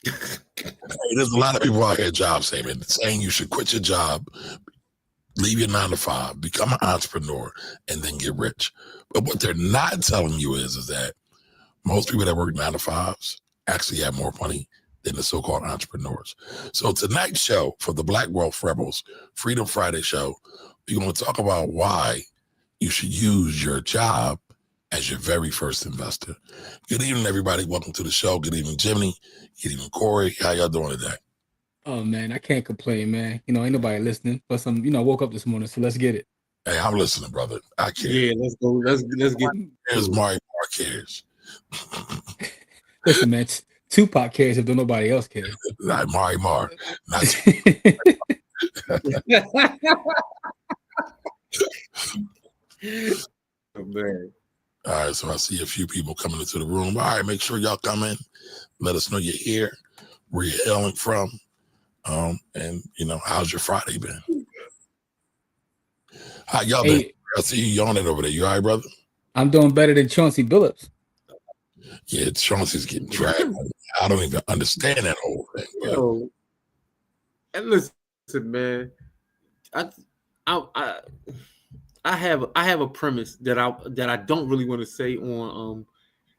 There's a lot of people out here job saying you should quit your job, leave your 9 to 5, become an entrepreneur, and then get rich. But what they're not telling you is that most people that work 9 to 5s actually have more money than the so-called entrepreneurs. So tonight's show for the Black Wealth Rebels, Freedom Friday show, we're going to talk about why you should use your job as your very first investor. Good evening, everybody. Welcome to the show. Good evening, Jimmy. Good evening, Corey. How y'all doing today? Oh, man, I can't complain, man. Ain't nobody listening. Plus, I woke up this morning, so let's get it. Hey, I'm listening, brother. I care. Yeah, let's go. Let's get. Here's Mari cares. Listen, man, Tupac cares if nobody else cares. Like Mari. Not Oh, man. All right, so I see a few people coming into the room. All right, make sure y'all come in. Let us know you're here, where you're hailing from, and how's your Friday been? How y'all been? I see you yawning over there. You all right, brother? I'm doing better than Chauncey Billups. Yeah, Chauncey's getting dragged. I don't even understand that whole thing. Yo, and listen, man, I have a premise that I don't really want to say on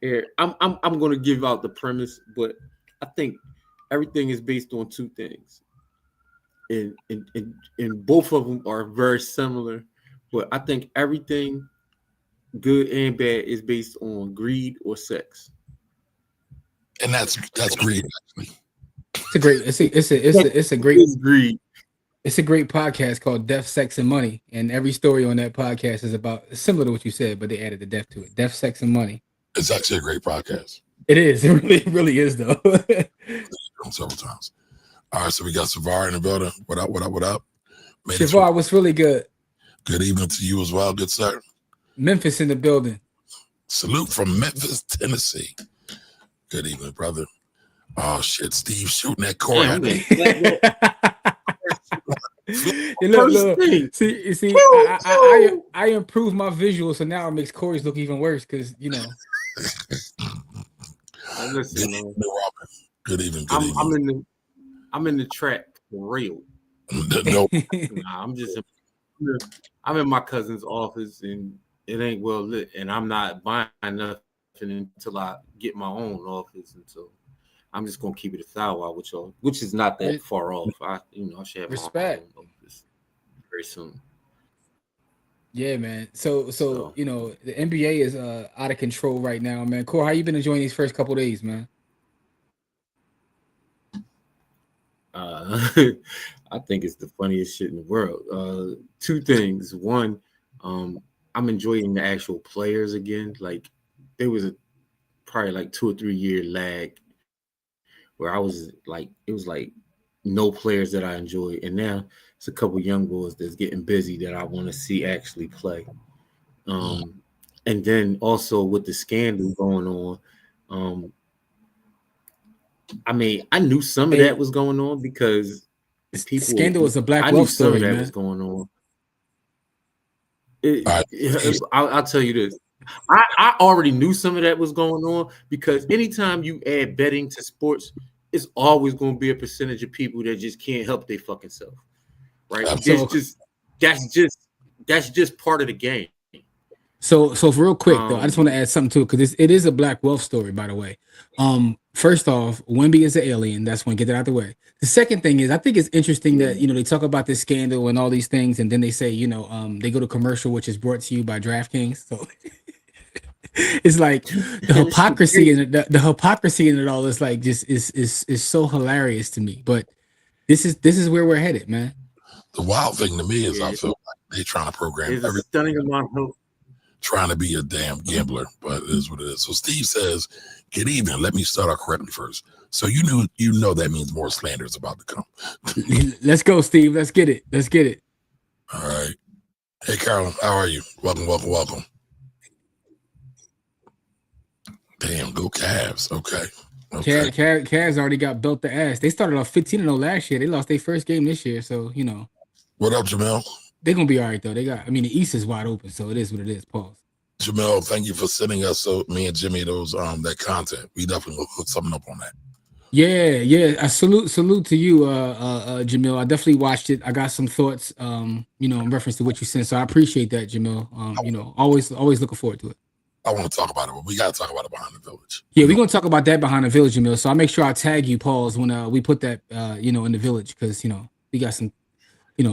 air. I'm going to give out the premise, but I think everything is based on two things, and both of them are very similar. But I think everything, good and bad, is based on greed or sex. And that's greed. Actually, it's a great greed. It's a great podcast called Death, Sex, and Money, and every story on that podcast is similar to what you said, but they added the death to it. Death, Sex, and Money. It's actually a great podcast. It is. It really is, though. Several times. All right, so we got Savar in the building. What up? Savar, what's really good? Good evening to you as well, good sir. Memphis in the building. Salute from Memphis, Tennessee. Good evening, brother. Oh shit, Steve shooting that Corey. Look. See, I improved my visual, so now it makes Corey's look even worse because Good evening. I'm in the track for real. No. I'm in my cousin's office and it ain't well lit, and I'm not buying nothing until I get my own office, and so I'm just gonna keep it 1,000 with y'all, which is not that far off. I should have respect my own office very soon. Yeah, man. So the NBA is out of control right now, man. Corey, how you been enjoying these first couple days, man? I think it's the funniest shit in the world. Two things. One, I'm enjoying the actual players again. Like there was probably like 2 or 3 year lag where I was like, it was like no players that I enjoy, and now it's a couple young boys that's getting busy that I want to see actually play. And then also with the scandal going on, I knew some of that was going on because people. Scandal was a Black Wealth story, man. Was going on. I'll tell you this. I already knew some of that was going on because anytime you add betting to sports, it's always going to be a percentage of people that just can't help their fucking self, right? That's just part of the game. So real quick though, I just want to add something to it because it is a Black Wealth story, by the way. First off, Wemby is an alien. That's one. Get that out of the way. The second thing is, I think it's interesting that they talk about this scandal and all these things, and then they say they go to commercial, which is brought to you by DraftKings. So it's like the hypocrisy and the hypocrisy in it all is like just is so hilarious to me. But this is where we're headed, man. The wild thing to me is I feel like they're trying to program everything. Stunning amount of hope. Trying to be a damn gambler, but it is what it is. So Steve says, "Good evening. Let me start out correctly first. So you know that means more slander is about to come." Let's go, Steve. Let's get it. All right. Hey, Carolyn, how are you? Welcome. Damn, go Cavs. Okay. Cavs already got built the ass. They started off 15-0 last year. They lost their first game this year, so What up, Jamel? They're gonna be all right though. The East is wide open, so it is what it is. Pause. Jamel, thank you for sending us me and Jimmy those that content. We definitely will put something up on that. Yeah. I salute to you, Jamil. I definitely watched it. I got some thoughts, in reference to what you said. So I appreciate that, Jamil. Always looking forward to it. I want to talk about it, but we got to talk about it behind the village. Yeah, we're gonna talk about that behind the village, Jamil. So I'll make sure I tag you, Pauls, when we put that in the village, because we got some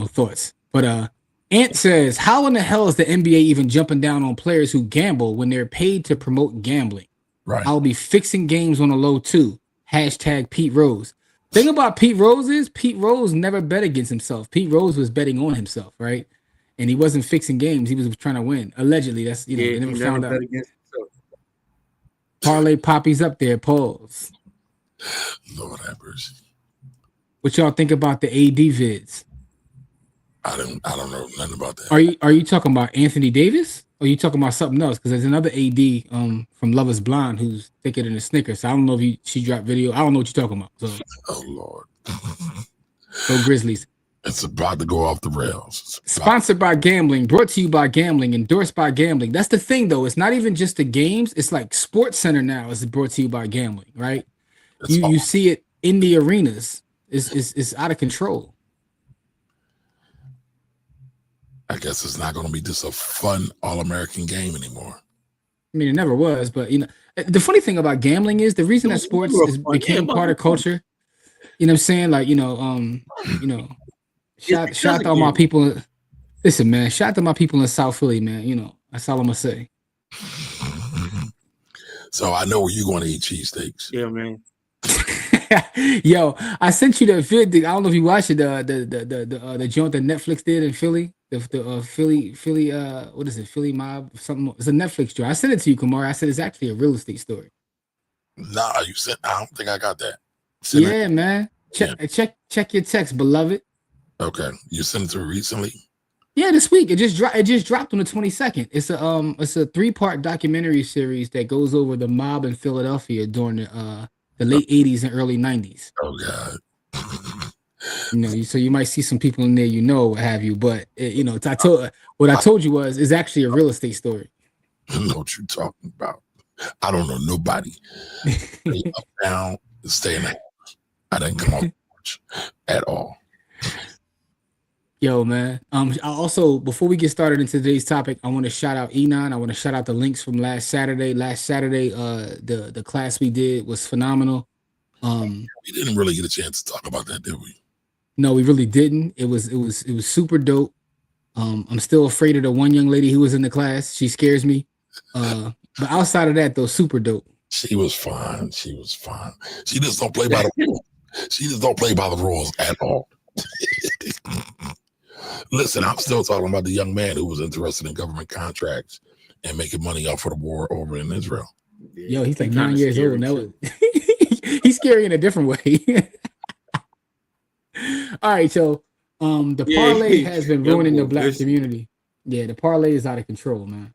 thoughts. But Ant says, how in the hell is the NBA even jumping down on players who gamble when they're paid to promote gambling? Right. I'll be fixing games on the low too. Hashtag Pete Rose. Thing about Pete Rose is Pete Rose never bet against himself. Pete Rose was betting on himself, right? And he wasn't fixing games. He was trying to win. Allegedly, that's they never found out. Parlay Poppy's up there. Pause. Lord have mercy. What y'all think about the AD vids? I don't know nothing about that. Are you talking about Anthony Davis? Or are you talking about something else? Because there's another AD from Love Is Blind who's thicker than a Snicker. So I don't know if she dropped video. I don't know what you're talking about. So. Oh Lord. Go Grizzlies. It's about to go off the rails. Sponsored by gambling, brought to you by gambling, endorsed by gambling. That's the thing, though. It's not even just the games. It's like Sports Center now is brought to you by gambling, right? You see it in the arenas. It's out of control. I guess it's not going to be just a fun All-American game anymore. I mean, it never was, but the funny thing about gambling is the reason that sports became part of culture. You know what I'm saying? Like, shout out to all my people. Listen, man, shout out to my people in South Philly, man. That's all I'm gonna say. So I know where you're going to eat cheesesteaks. Yeah, man. Yo, I sent you the video. I don't know if you watched it. The joint that Netflix did in Philly. The Philly. What is it? Philly Mob. Something. It's a Netflix joint. I sent it to you, Kamar. I said it's actually a real estate story. Nah, you sent. I don't think I got that. Man. Check your text, beloved. Okay, you sent it to me recently. Yeah, this week it just dropped on the 22nd. It's a 3-part documentary series that goes over the mob in Philadelphia during the late 80s and early 90s. Oh God. So you might see some people in there, what have you, but I told you was is actually a real estate story. I know what you're talking about. I don't know nobody. Up, down, stay in the house. I didn't come off the porch at all. Yo, man. I also, before we get started into today's topic, I want to shout out Enon. I want to shout out the links from last Saturday. The class we did was phenomenal. We didn't really get a chance to talk about that, did we? No, we really didn't. It was super dope. I'm still afraid of the one young lady who was in the class. She scares me. But outside of that, though, super dope. She was fine. She just don't play by the rules. She just don't play by the rules at all. Listen, I'm still talking about the young man who was interested in government contracts and making money off of the war over in Israel. Yo, he's like 9 years old. Now he's scary in a different way. All right, so the parlay has been ruining the black community. Yeah, the parlay is out of control, man.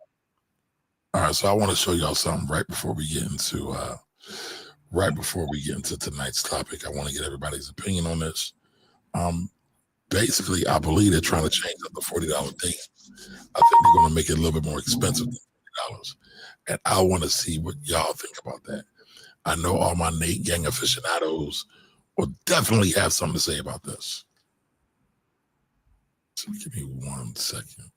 All right, so I want to show y'all something right before we get into tonight's topic. I want to get everybody's opinion on this. Basically, I believe they're trying to change up the $40 date. I think they're going to make it a little bit more expensive than $40. And I want to see what y'all think about that. I know all my Nate Gang aficionados will definitely have something to say about this. So give me 1 second.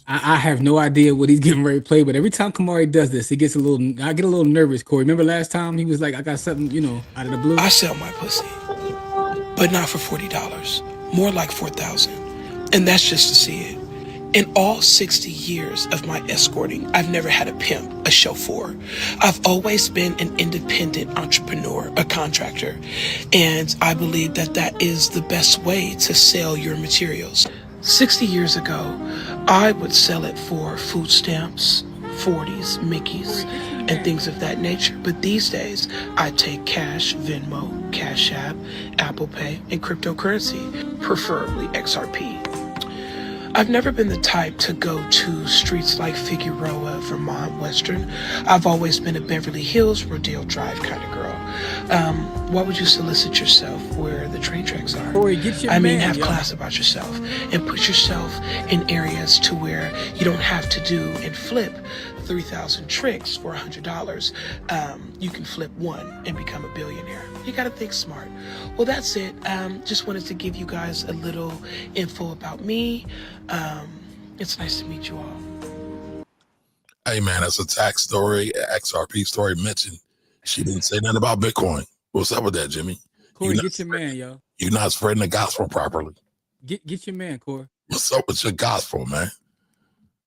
I have no idea what he's getting ready to play, but every time Camari does this, I get a little nervous, Corey. Remember last time he was like, I got something, out of the blue? I sell my pussy, but not for $40, more like $4,000. And that's just to see it. In all 60 years of my escorting, I've never had a pimp, a chauffeur. I've always been an independent entrepreneur, a contractor. And I believe that is the best way to sell your materials. 60 years ago, I would sell it for food stamps, 40s, Mickeys, and things of that nature. But these days, I take cash, Venmo, Cash App, Apple Pay, and cryptocurrency, preferably XRP. I've never been the type to go to streets like Figueroa, Vermont, Western. I've always been a Beverly Hills, Rodeo Drive kind of girl. Why would you solicit yourself where the train tracks are? Corey, get your Have class about yourself and put yourself in areas to where you don't have to do and flip 3,000 tricks for $100. You can flip one and become a billionaire. You got to think smart. Well, that's it. Just wanted to give you guys a little info about me. It's nice to meet you all. Hey, man, that's a tax story, XRP story mentioned. She didn't say nothing about Bitcoin. What's up with that, Jimmy? Corey, get your man, yo. You're not spreading the gospel properly. Get your man, Corey. What's up with your gospel, man?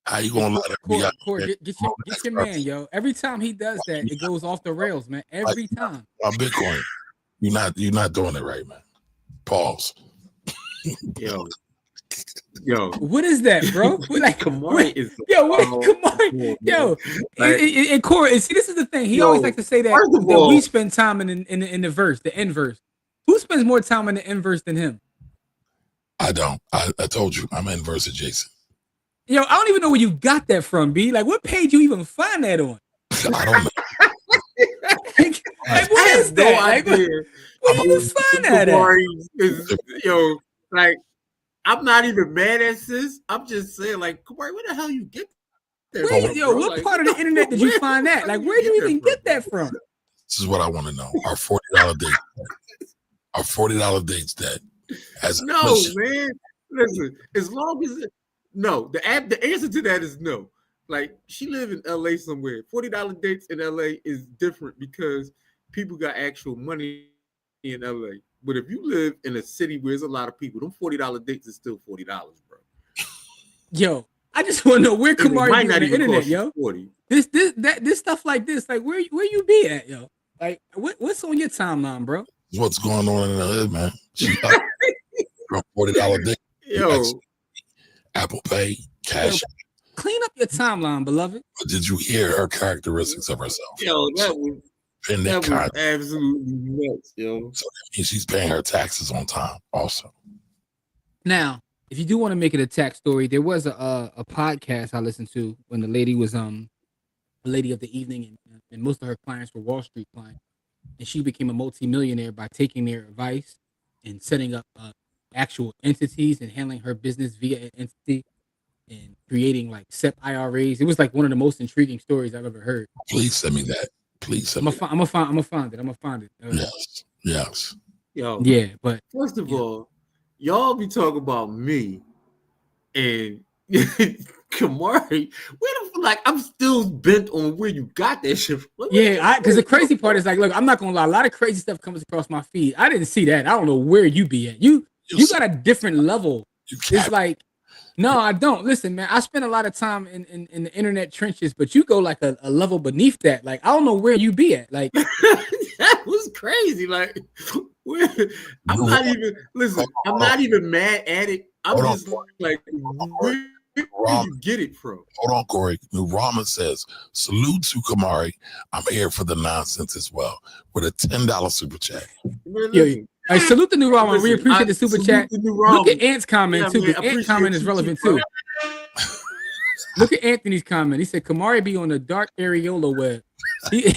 How you gonna let it Corey, get your man, yo. Every time he does that, it goes off the rails, man. Every time. Bitcoin. You're not doing it right, man. Pause. Yo. What is that, bro? Like, Camari is Camari, yo, and Corey. See, this is the thing. He always like to say that we spend time in the verse, the end verse. Who spends more time in the end verse than him? I don't. I told you, I'm inverse adjacent. Yo, I don't even know where you got that from, B. Like, what page you even find that on? I don't know. Like, what is that? Like, where do you find that at? Yo, like, I'm not even mad at sis. I'm just saying, like, Camari, where the hell you get that from? Yo, what like, part of the internet did you find that? Like, where do you even get that from? This is what I want to know. Our $40 date. Our $40 dates that has no, man. Listen, as long as the answer to that is no. Like, she live in LA somewhere. $40 dates in LA is different because people got actual money in LA. But if you live in a city where there's a lot of people, them $40 dates is still $40, bro. Yo, I just want to know where Camari be on the internet, yo. 40. This stuff like this, like where you be at, yo? Like what's on your timeline, bro? What's going on in the hood, man? $40 date. Yo, Apple Pay, cash. Yo, clean up your timeline, beloved. But did you hear her characteristics of herself? Yo, that was absolutely nuts, yo. So that means she's paying her taxes on time also. Now, if you do want to make it a tax story, there was a podcast I listened to when the lady was a lady of the evening, and most of her clients were Wall Street clients, and she became a multimillionaire by taking their advice and setting up actual entities and handling her business via an entity and creating like SEP IRAs. It was like one of the most intriguing stories I've ever heard. Please send me that. Please send me I'm gonna find it. Yes. Yo. Yeah, but first of all, y'all be talking about me and Camari. I'm still bent on where you got that shit from. Yeah, because the crazy part is like, look, I'm not gonna lie, a lot of crazy stuff comes across my feed. I didn't see that. I don't know where you be at. You got a different level. It's like, no, I don't. Listen, man, I spend a lot of time in the internet trenches, but you go like a level beneath that. Like, I don't know where you be at. Like, that was crazy. Like, I'm not even mad at it. I'm just like, where did you get it from? Hold on, Corey. New Ramen says, salute to Camari. I'm here for the nonsense as well with a $10 super chat. Yo, I salute the new Ramen. We appreciate the super chat. Look at Ant's comment too. Ant's comment is relevant too. Look at Anthony's comment. He said Camari be on the dark areola web. Hey.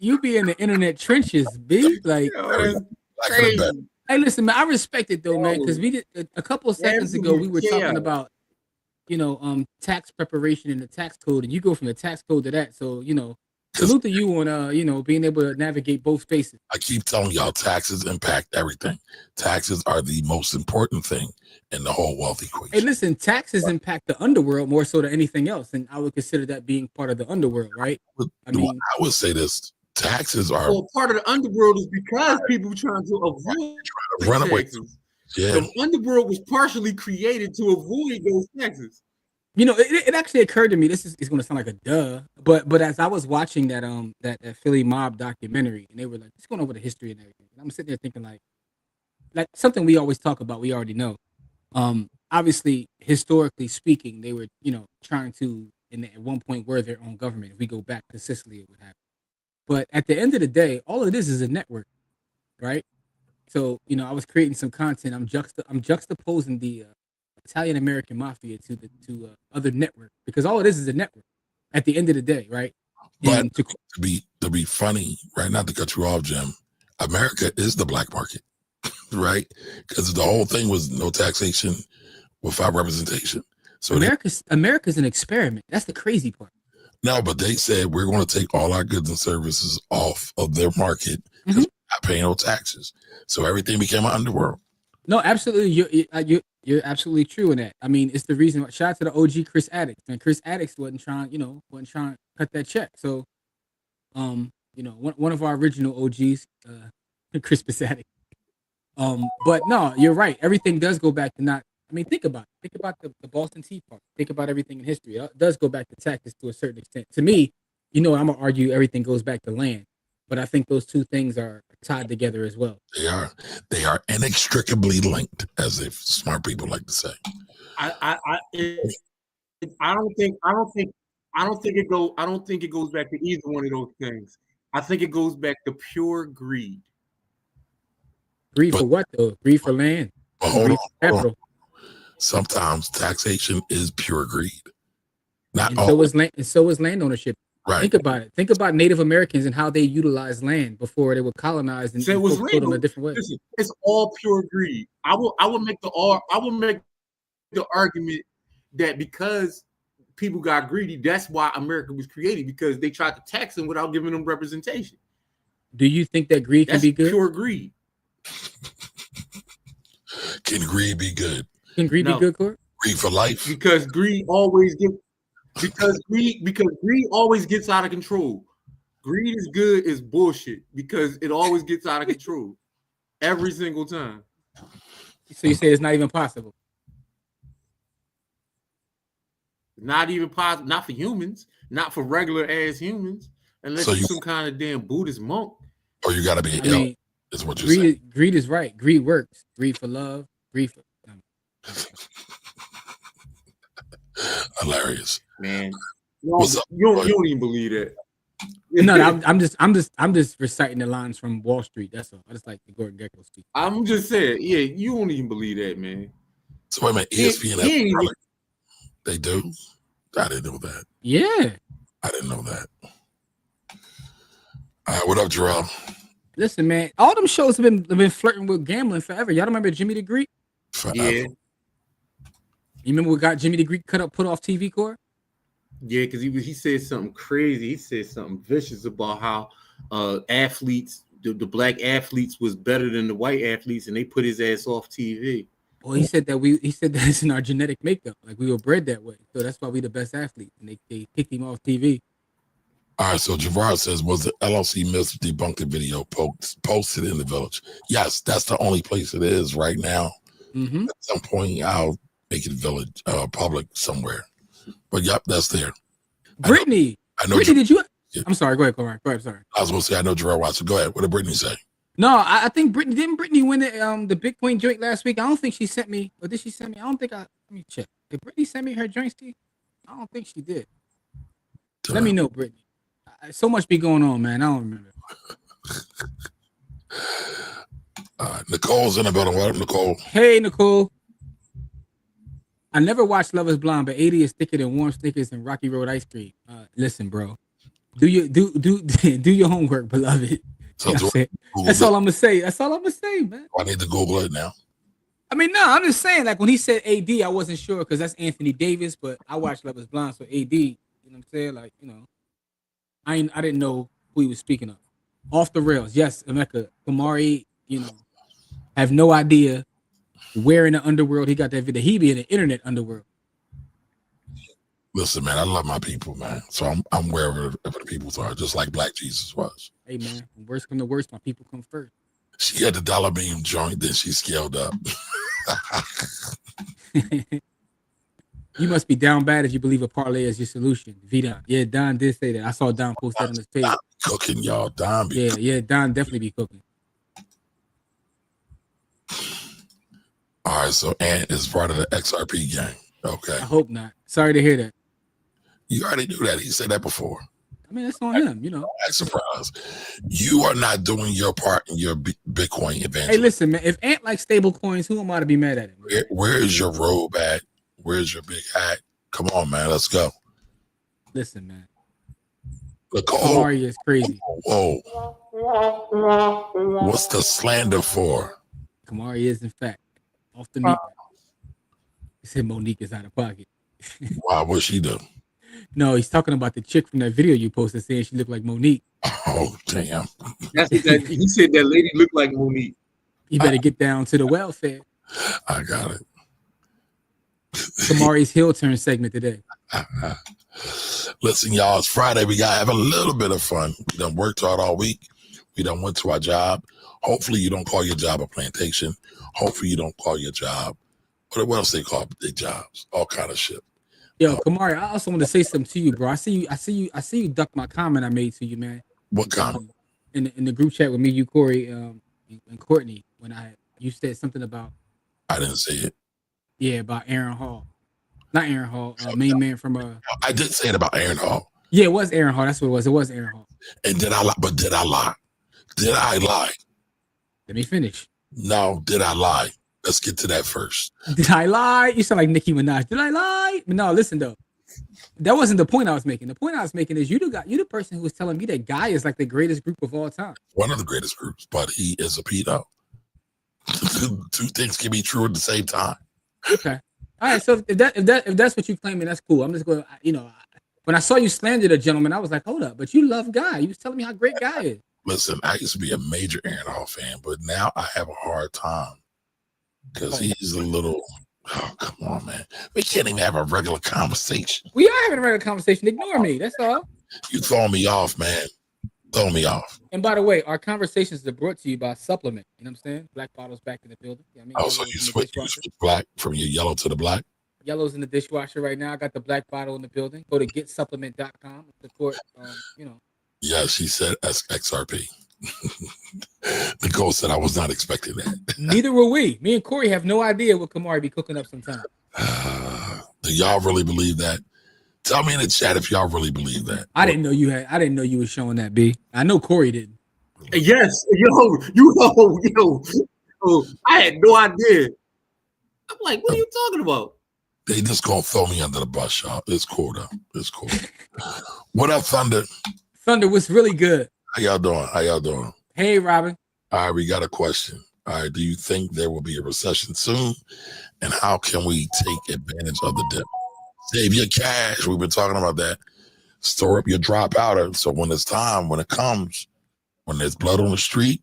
You be in the internet trenches, B. Like, hey, listen, man. I respect it though, man, because we did a couple of seconds ago. We were talking about, tax preparation and the tax code, and you go from the tax code to that. So, salute to you on being able to navigate both spaces. I keep telling y'all, taxes impact everything. Taxes are the most important thing in the whole wealth equation. Hey, listen, taxes impact the underworld more so than anything else, and I would consider that being part of the underworld, right? I would say this: taxes are part of the underworld is because people trying to avoid run away. Yeah, the underworld was partially created to avoid those taxes. It actually occurred to me. This is going to sound like a duh, but as I was watching that Philly mob documentary, and they were like, it's going over the history and everything. And I'm sitting there thinking like something we always talk about. We already know. Obviously, historically speaking, they were trying to, and at one point were their own government. If we go back to Sicily, it would happen. But at the end of the day, all of this is a network, right? So I was creating some content. I'm juxtaposing the Italian American mafia to other network, because all it is a network at the end of the day, right? But And to be funny, right? Not to cut you off, Jim. America is the black market, right? Because the whole thing was no taxation without representation. So America's an experiment. That's the crazy part. No, but they said we're going to take all our goods and services off of their market because we're not paying no taxes. So everything became an underworld. No, absolutely. You're absolutely true in that. I mean, it's the reason. Shout out to the OG Chris Addicts. And Chris Addicts wasn't trying to cut that check. So, one of our original OGs, Chris Addict. But no, you're right. Everything does go back to not. I mean, think about it. Think about the Boston Tea Party. Think about everything in history. It does go back to taxes to a certain extent. To me, I'm gonna argue everything goes back to land, but I think those two things are tied together as well. They are inextricably linked, as if smart people like to say. I don't think it goes back to either one of those things. I think it goes back to pure greed. Greed for what though? Greed for land. Hold on. Sometimes taxation is pure greed. So is land ownership. Right. Think about it. Think about Native Americans and how they utilized land before they were colonized and put them a different way. Listen, it's all pure greed. I will make the argument that because people got greedy, that's why America was created, because they tried to tax them without giving them representation. Do you think that greed can be good? Pure greed. Can greed be good? Can greed be good, Court? Greed for life? Because greed always gets out of control. Greed is good is bullshit because it always gets out of control every single time. So you say it's not even possible? Not even possible. Not for humans. Not for regular ass humans. Unless you're some kind of damn Buddhist monk. Or you got to be ill. Is what you're saying. Greed is right. Greed works. Greed for love. Greed for. Hilarious, man. You don't even believe that. No, I'm just reciting the lines from Wall Street. That's all. I just like the Gordon Gekko speak. I'm just saying, yeah, you don't even believe that, man. So wait a minute, ESPN they do? I didn't know that. Yeah, I didn't know that. All right, what up, Jarrell? Listen, man, all them shows have been flirting with gambling forever. Y'all remember Jimmy the Greek? Forever. Yeah. You remember what got Jimmy the Greek put off TV, Core? Yeah, because he said something crazy. He said something vicious about how athletes, the black athletes, was better than the white athletes, and they put his ass off TV. Well, he said that it's in our genetic makeup, like we were bred that way, so that's why we the best athletes, and they kicked him off TV. All right, so Javard says, was the LLC Myths debunking video posted in the Village? Yes, that's the only place it is right now. Mm-hmm. At some point, I'll make it Village public somewhere. But yep, that's there. Brittany, I know. Brittany, did you? Yeah. I'm sorry. Go ahead, Corey. Go ahead. Sorry. I was going to say I know Jarrell Watson. Go ahead. What did Brittany say? No, I think didn't Brittany win the Bitcoin joint last week? I don't think she sent me. Or did she send me? I don't think Let me check. Did Brittany send me her joint, Steve? I don't think she did. Let me know, Brittany. So much be going on, man. I don't remember. Nicole's in the building. What up, Nicole? Hey, Nicole. I never watched Love Is Blind, but 80 is thicker than warm Snickers and Rocky Road ice cream. Listen, bro. Do your homework, beloved. So that's all I'm gonna say. That's all I'm gonna say, man. I need to Google it now. I mean, no, I'm just saying, like when he said AD, I wasn't sure because that's Anthony Davis, but I watched Love Is Blind, so AD, you know what I'm saying? Like, I didn't know who he was speaking of. Off the rails, yes, Emeka, Camari, have no idea where in the underworld he got that video. He be in the internet underworld. Listen, man, I love my people, man. So I'm wherever the people are, just like Black Jesus was. Hey, man, when worst come to worst, my people come first. She had the dollar beam joint, then she scaled up. You must be down bad if you believe a parlay is your solution. V-Don. Yeah, Don did say that. I saw Don post that on his page. Cooking, y'all. Don be cooking. Yeah, Don definitely be cooking. All right, so Ant is part of the XRP gang. Okay. I hope not. Sorry to hear that. You already knew that. He said that before. I mean, that's on him, you know. Act surprised. You are not doing your part in your Bitcoin evangelism. Hey, listen, man. If Ant likes stable coins, who am I to be mad at him? Where is your robe at? Where's your big hat? Come on, man. Let's go. Listen, man. Look, Camari is crazy. Whoa. What's the slander for? Camari is, in fact, off the meat. He said Monique is out of pocket. Why? What'd she do? No, he's talking about the chick from that video you posted saying she looked like Monique. Oh, damn. He said that lady looked like Monique. You better get down to the welfare. I got it. Camari's heel turn segment today. Listen, y'all, it's Friday. We got to have a little bit of fun. We done worked hard all week. We done went to our job. Hopefully you don't call your job a plantation. Hopefully you don't call your job, what else they call their jobs? All kind of shit. Yo, Camari, I also want to say something to you, bro. I see you duck my comment I made to you, man. What comment? In the group chat with me, you, Corey, and Courtney, when you said something about. I didn't say it. Yeah, about Aaron Hall. Not Aaron Hall, main man from I did say it about Aaron Hall. Yeah, it was Aaron Hall. That's what it was. It was Aaron Hall. And did I lie? But did I lie? Did I lie? Let me finish. No, did I lie? Let's get to that first. Did I lie? You sound like Nicki Minaj. Did I lie? But no, listen though. That wasn't the point I was making. The point I was making is you the person who was telling me that Guy is like the greatest group of all time. One of the greatest groups, but he is a pedo. Two things can be true at the same time. Okay. All right. So if that's what you claiming, that's cool. I'm just going. When I saw you slander the gentleman, I was like, hold up. But you love Guy. You was telling me how great Guy is. Listen, I used to be a major Aaron Hall fan, but now I have a hard time because he's a little. Oh, come on, man. We can't even have a regular conversation. We are having a regular conversation. Ignore me. That's all. You throw me off, man. Throw me off. And by the way, our conversations are brought to you by Supplement. You know what I'm saying? Black Bottles back in the building. You know what I mean? So you switch black from your yellow to the black? Yellow's in the dishwasher right now. I got the black bottle in the building. Go to getsupplement.com. Support, Yeah, she said XRP. Nicole said I was not expecting that. Neither were we. Me and Corey have no idea what Camari be cooking up sometimes. Do y'all really believe that? Tell me in the chat if y'all really believe that. I didn't know you were showing that, B. I know Corey didn't. Yes, yo, I had no idea. I'm like, what are you talking about? They just gonna throw me under the bus, y'all. It's cool though. It's cool. What up, Thunder? Thunder was really good. How y'all doing? Hey, Robin. All right, we got a question. All right, do you think there will be a recession soon? And how can we take advantage of the dip? Save your cash. We've been talking about that. Store up your dry powder. So when it's time, when it comes, when there's blood on the street,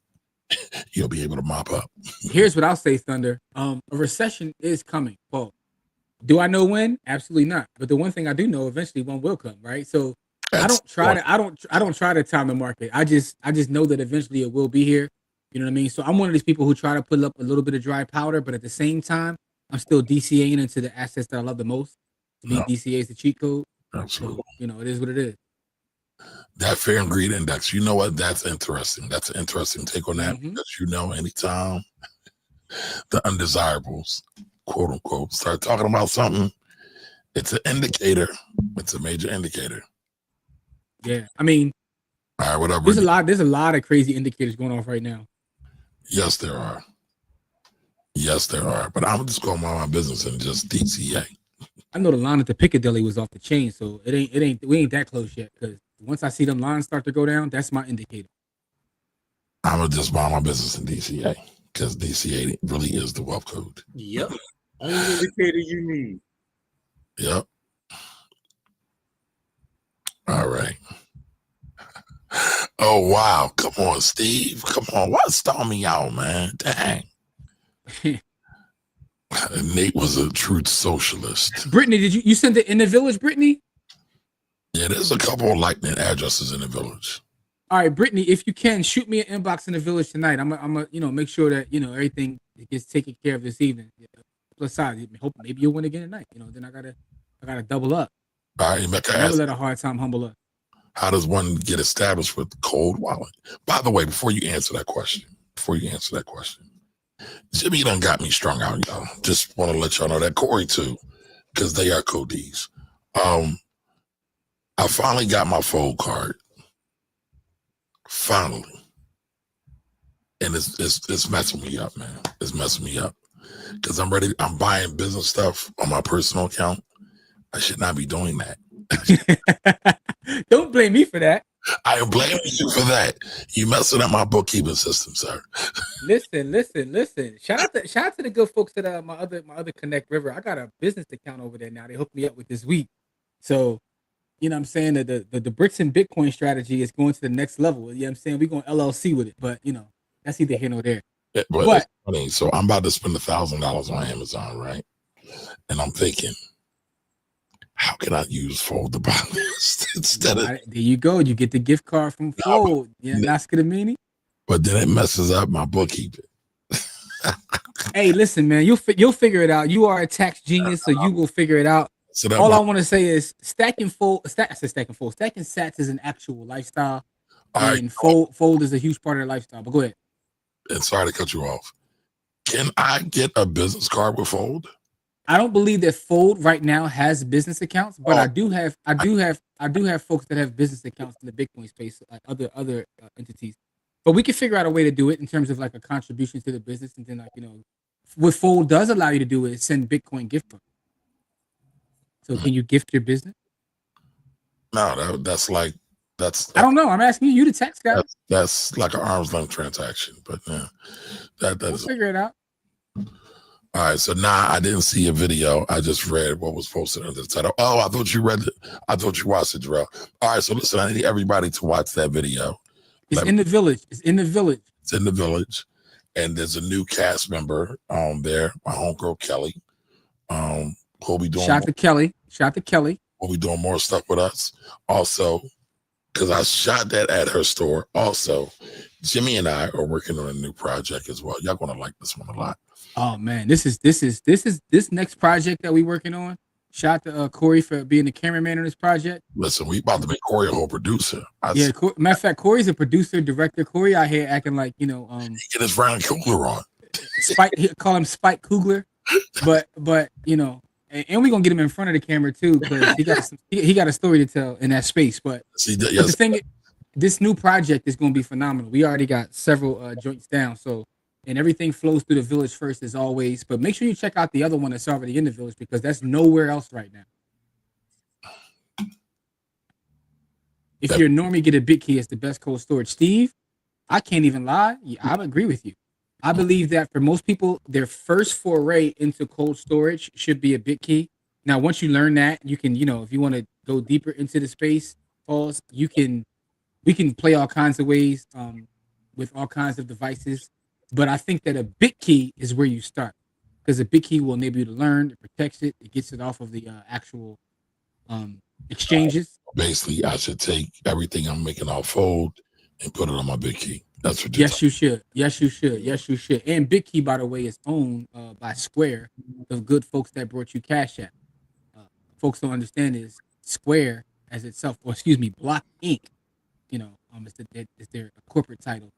you'll be able to mop up. Here's what I'll say, Thunder. A recession is coming. Well, do I know when? Absolutely not. But the one thing I do know, eventually one will come, right? So I don't try to time the market. I just know that eventually it will be here. You know what I mean? So I'm one of these people who try to put up a little bit of dry powder, but at the same time, I'm still DCAing into the assets that I love the most. To me, DCA is the cheat code. Absolutely. So, it is what it is. That fair and greed index, you know what? That's interesting. That's an interesting take on that because anytime the undesirables, quote unquote, start talking about something, it's an indicator. It's a major indicator. Yeah, I mean, all right, whatever. There's a lot of crazy indicators going off right now. Yes, there are. But I'm just going about my business and just DCA. I know the line at the Piccadilly was off the chain, so we ain't that close yet. Because once I see them lines start to go down, that's my indicator. I'm gonna just mind my business in DCA because DCA really is the wealth code. Yep, only indicator you need. Yep. All right. Oh wow! Come on, Steve. Come on, why star me out, man? Dang. Nate was a true socialist. Brittany, did you send it in the village, Brittany? Yeah, there's a couple of Lightning addresses in the village. All right, Brittany, if you can, shoot me an inbox in the village tonight. I'm gonna make sure that everything gets taken care of this evening. Yeah. Plus side, hope maybe you'll win again tonight. Then I gotta double up. All right, never let a hard time humble us. How does one get established with cold wallet? By the way, before you answer that question, Jimmy done got me strung out, y'all. Just want to let y'all know that. Corey too, because they are Codies. I finally got my Fold card. Finally. And it's messing me up, man. It's messing me up. Because I'm buying business stuff on my personal account. I should not be doing that. Don't blame me for that. I am blaming you for that. You messing up my bookkeeping system, sir. Listen. Shout out to the good folks at my other Connect River. I got a business account over there now. They hooked me up with this week. So, you know what I'm saying? The bricks and Bitcoin strategy is going to the next level. You know what I'm saying? We're going LLC with it, but you know, that's either here nor there. Yeah, but it's funny. So I'm about to spend $1,000 on Amazon, right? And I'm thinking, how can I use Fold to buy this instead of? There you go. You get the gift card from Fold. But then it messes up my bookkeeping. Hey, listen, man. You'll figure it out. You are a tax genius, so you will figure it out. So all I want to say is stacking sats is an actual lifestyle, and Fold is a huge part of their lifestyle. But go ahead. And sorry to cut you off. Can I get a business card with Fold? I don't believe that Fold right now has business accounts, but I do have folks that have business accounts in the Bitcoin space, like other entities. But we can figure out a way to do it in terms of like a contribution to the business, and then like, you know, what Fold does allow you to do is send Bitcoin gift cards. So can you gift your business? No, that's I don't know. I'm asking you, the tax guy. That's like an arm's length transaction, but yeah, we'll figure it out. All right, so now I didn't see a video. I just read what was posted under the title. Oh, I thought you read it. I thought you watched it, Jarrell. All right, so listen, I need everybody to watch that video. It's in the village. It's in the village. And there's a new cast member there, my homegirl Kelly. Who'll be doing Shout to Kelly. We'll be doing more stuff with us. Also, because I shot that at her store. Also, Jimmy and I are working on a new project as well. Y'all gonna like this one a lot. Oh man, this next project that we working on. Shout to Corey for being the cameraman on this project. Listen, we about to make Corey a whole producer. Matter of fact, Corey's a producer, director. Corey out here acting like, you know, get his Ryan Coogler on. Call him Spike Coogler, but you know, and we're gonna get him in front of the camera too, because he got a story to tell in that space. But the thing, this new project is gonna be phenomenal. We already got several joints down, so. And everything flows through the village first as always. But make sure you check out the other one that's already in the village, because that's nowhere else right now. If you're a normie, get a BitKey. It's the best cold storage. Steve, I can't even lie. I agree with you. I believe that for most people, their first foray into cold storage should be a BitKey. Now, once you learn that, you can, you know, if you want to go deeper into the space, we can play all kinds of ways with all kinds of devices. But I think that a BitKey is where you start, because a BitKey will enable you to learn, it protects it, it gets it off of the actual exchanges. Basically, I should take everything I'm making off Fold and put it on my BitKey. That's what you should. Yes, you should. And BitKey, by the way, is owned by Square, the good folks that brought you Cash App. Folks don't understand is Square as itself, or excuse me, Block Inc. You know, it's their corporate title.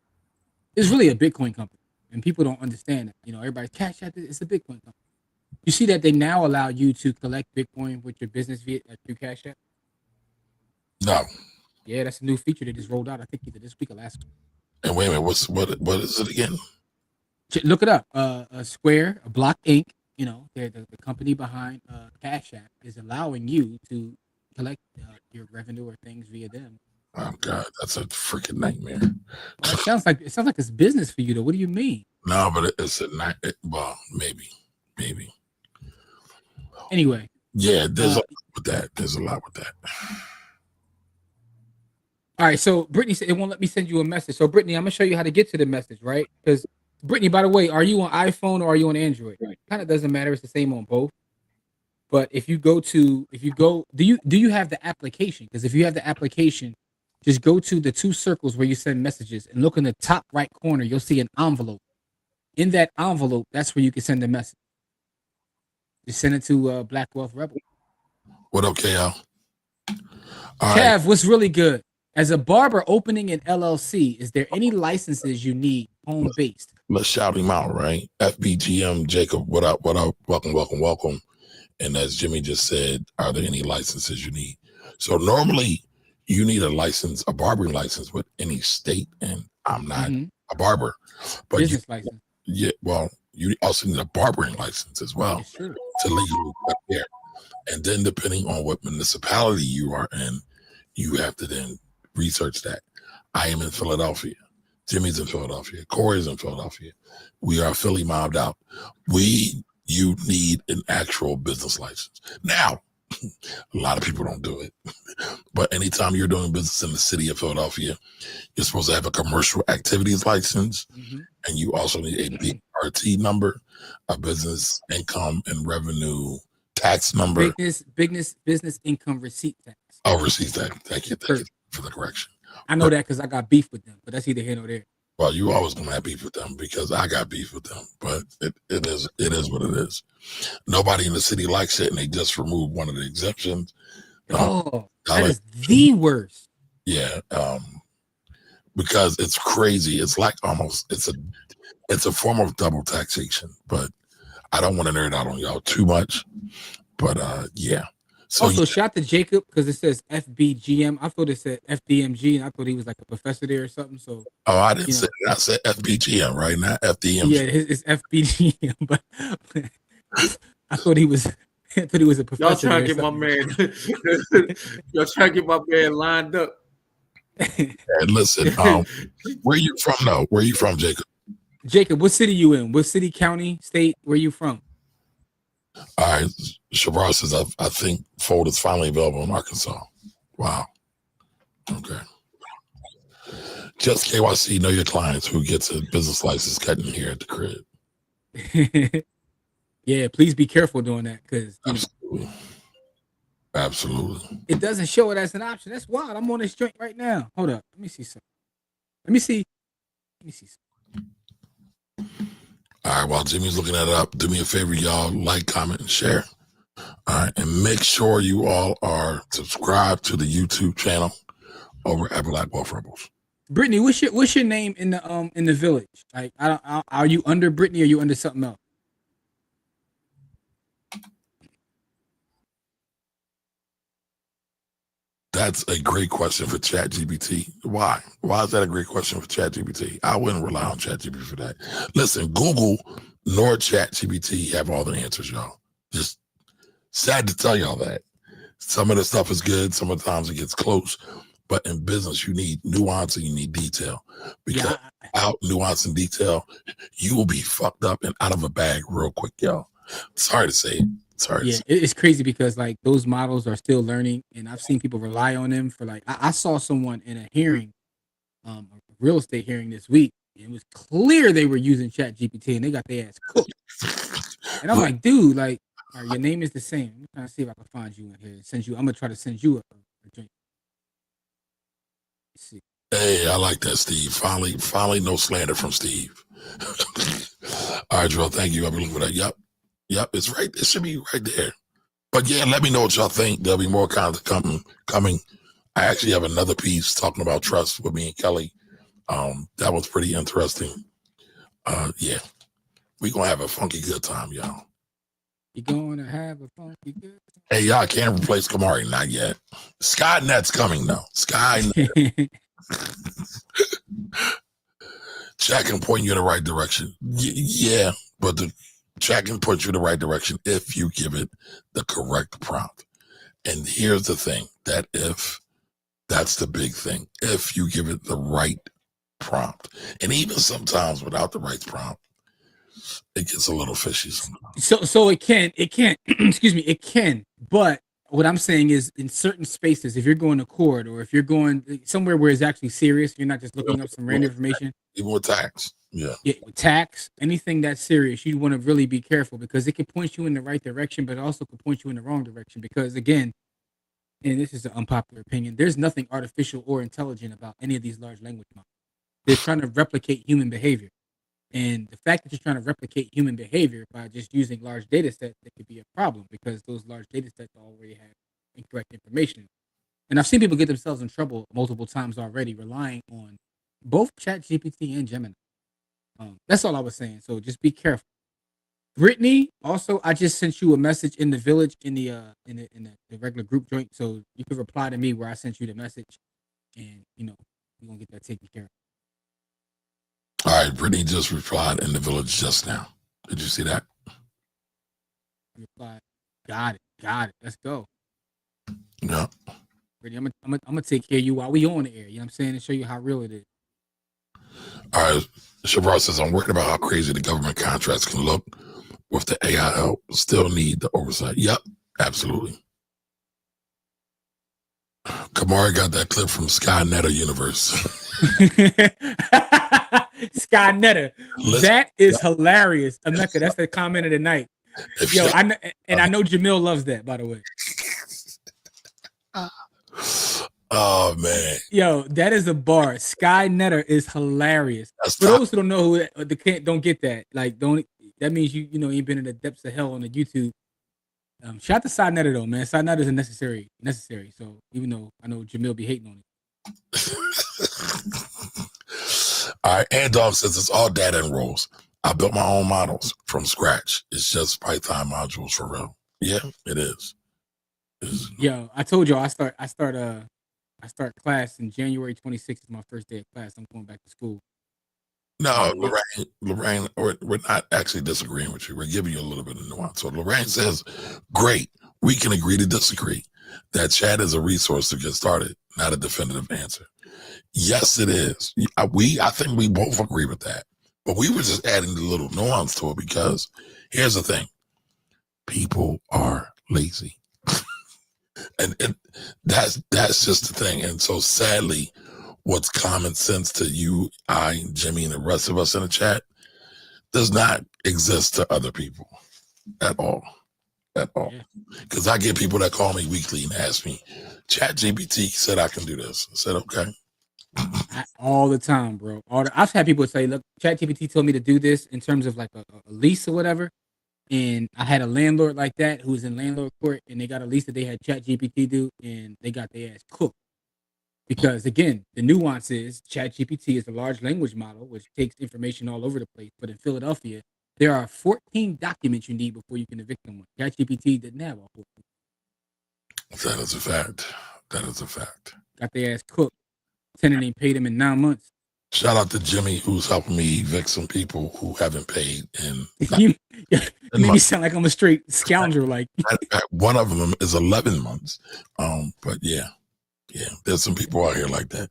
It's really a Bitcoin company. And people don't understand it. You know, everybody's Cash App, it's a Bitcoin company. You see that they now allow you to collect Bitcoin with your business through Cash App? No. Yeah, that's a new feature that just rolled out, I think either this week or last week. And wait a minute, what is it again? Look it up. Square, Block Inc., you know, they're the company behind Cash App is allowing you to collect your revenue or things via them. Oh God, that's a freaking nightmare. Well, it sounds like it's business for you though. What do you mean? No, but it's a night. Well, maybe. Anyway. Yeah, there's a lot with that. All right, so Brittany said it won't let me send you a message. So Brittany, I'm gonna show you how to get to the message, right? Because Brittany, by the way, are you on iPhone or are you on Android? Right. Kind of doesn't matter. It's the same on both. But do you have the application? Because if you have the application, just go to the two circles where you send messages and look in the top right corner. You'll see an envelope. In that envelope, that's where you can send a message. Just send it to Black Wealth Rebel. What up, KL? Kev, what's really good? As a barber opening an LLC, is there any licenses you need home-based? Let's shout him out, right? FBGM Jacob, what up? Welcome. And as Jimmy just said, are there any licenses you need? So normally you need a license, a barbering license with any state, and I'm not a barber, but business license. Yeah, well, you also need a barbering license as well It's true. to legally cut hair. And then depending on what municipality you are in, you have to then research that. I am in Philadelphia. Jimmy's in Philadelphia. Corey's in Philadelphia. We are Philly mobbed out. You need an actual business license. Now, a lot of people don't do it. But anytime you're doing business in the city of Philadelphia, you're supposed to have a commercial activities license. And you also need a BRT number, a business income and revenue tax number. Business income receipt tax. Oh, receipt tax. Thank you for the correction. I know that because I got beef with them, but that's either here nor there. Well, you always gonna have beef with them because I got beef with them, but it is what it is. Nobody in the city likes it, and they just removed one of the exemptions. That is the worst. Yeah, because it's crazy. It's like almost it's a form of double taxation, but I don't want to nerd out on y'all too much. But yeah. So also, shout to Jacob because it says FBGM. I thought it said FDMG, and I thought he was like a professor there or something. So I didn't say that. I said FBGM, right? Not FDMG. Yeah, it's FBGM, but I thought he was. I thought he was a professor. Y'all trying to get my man. Y'all trying to get my man lined up. And listen, where you from though? Where you from, Jacob? Jacob, what city you in? What city, county, state? Where you from? All right, Shabar says I think Fold is finally available in Arkansas. Wow. Okay. Just KYC, know your clients who gets a business license cutting here at the crib. Yeah, please be careful doing that because Absolutely. It doesn't show it as an option. That's wild. I'm on this joint right now. Hold up. Let me see something. Let me see something. All right, while Jimmy's looking that up, do me a favor, y'all, like, comment, and share. All right, and make sure you all are subscribed to the YouTube channel over at Black Wealth Rebels. Brittany, what's your name in the village? Like, are you under Brittany or are you under something else? That's a great question for ChatGPT. Why? Why is that a great question for ChatGPT? I wouldn't rely on ChatGPT for that. Listen, Google nor ChatGPT have all the answers, y'all. Just sad to tell y'all that. Some of the stuff is good. Some of the times it gets close. But in business, you need nuance and you need detail. Because without nuance and detail, you will be fucked up and out of a bag real quick, y'all. Sorry to say it. It's crazy because like those models are still learning, and I've seen people rely on them for like. I saw someone in a hearing, a real estate hearing this week. And it was clear they were using ChatGPT, and they got their ass cooked. And I'm like, dude, like, all right, your name is the same. I'm trying to see if I can find you in here. I'm gonna try to send you a drink. Let's see. Hey, I like that, Steve. Finally, no slander from Steve. All right, Joel, thank you. I've been looking for that. Yep, it's right. It should be right there. But yeah, let me know what y'all think. There'll be more content coming. I actually have another piece talking about trust with me and Kelly. That was pretty interesting. Yeah, we're gonna have a funky good time, y'all. You're gonna have a funky good time. Hey, y'all can't replace Camari, not yet. Skynet's coming though. Skynet. Chat can point you in the right direction. Yeah, but the chat can point you in the right direction if you give it the correct prompt. And here's the thing, that's the big thing. If you give it the right prompt, and even sometimes without the right prompt, it gets a little fishy sometimes. So it can, excuse me, it can. But what I'm saying is in certain spaces, if you're going to court or if you're going somewhere where it's actually serious, you're not just looking up some random information. Even with tax. Yeah, with tax, anything that's serious, you want to really be careful because it can point you in the right direction, but it also could point you in the wrong direction. Because again, and this is an unpopular opinion, there's nothing artificial or intelligent about any of these large language models. They're trying to replicate human behavior. And the fact that you're trying to replicate human behavior by just using large data sets, that could be a problem because those large data sets already have incorrect information. And I've seen people get themselves in trouble multiple times already relying on both ChatGPT and Gemini. That's all I was saying. So just be careful. Brittany, also, I just sent you a message in the village in the regular group joint, so you can reply to me where I sent you the message, and we're gonna get that taken care of. All right, Brittany just replied in the village just now. Did you see that? Reply. Got it. Let's go. Yeah. Brittany, I'm gonna take care of you while we on the air. You know what I'm saying, and show you how real it is. All right. Shavar says, I'm worried about how crazy the government contracts can look with the AI help. Still need the oversight. Yep, absolutely. Camari got that clip from Skynetta Universe. Skynetta. That is hilarious. Emeka, that's the comment of the night. Yo, I know Jamil loves that, by the way. Oh man. Yo, that is a bar. Skynetta is hilarious. For those who don't know who don't get that, that means you ain't been in the depths of hell on the YouTube. Shout out to Skynetta though, man. Skynetta is necessary. So even though I know Jamil be hating on it. All right, and Dog says it's all data and roles. I built my own models from scratch. It's just Python modules for real. Yeah, it is. Yo, I told you I start class in January 26th is my first day of class. I'm going back to school. No, Lorraine, we're not actually disagreeing with you. We're giving you a little bit of nuance. So Lorraine says, great, we can agree to disagree. That chat is a resource to get started, not a definitive answer. Yes, it is. I think we both agree with that. But we were just adding a little nuance to it because here's the thing. People are lazy. and that's just the thing. And so sadly, what's common sense to you, I, Jimmy, and the rest of us in the chat does not exist to other people at all. Because I get people that call me weekly and ask me, ChatGPT said I can do this. I said, okay. All the time, bro. I've had people say, look, ChatGPT told me to do this in terms of like a lease or whatever. And I had a landlord like that who was in landlord court, and they got a lease that they had ChatGPT do, and they got their ass cooked. Because again, the nuance is ChatGPT is a large language model which takes information all over the place. But in Philadelphia, there are 14 documents you need before you can evict someone. ChatGPT didn't have all 14. That is a fact. Got their ass cooked. Tenant ain't paid him in 9 months. Shout out to Jimmy, who's helping me evict some people who haven't paid. And you made me sound like I'm a straight scoundrel. Like one of them is 11 months. But yeah, there's some people out here like that.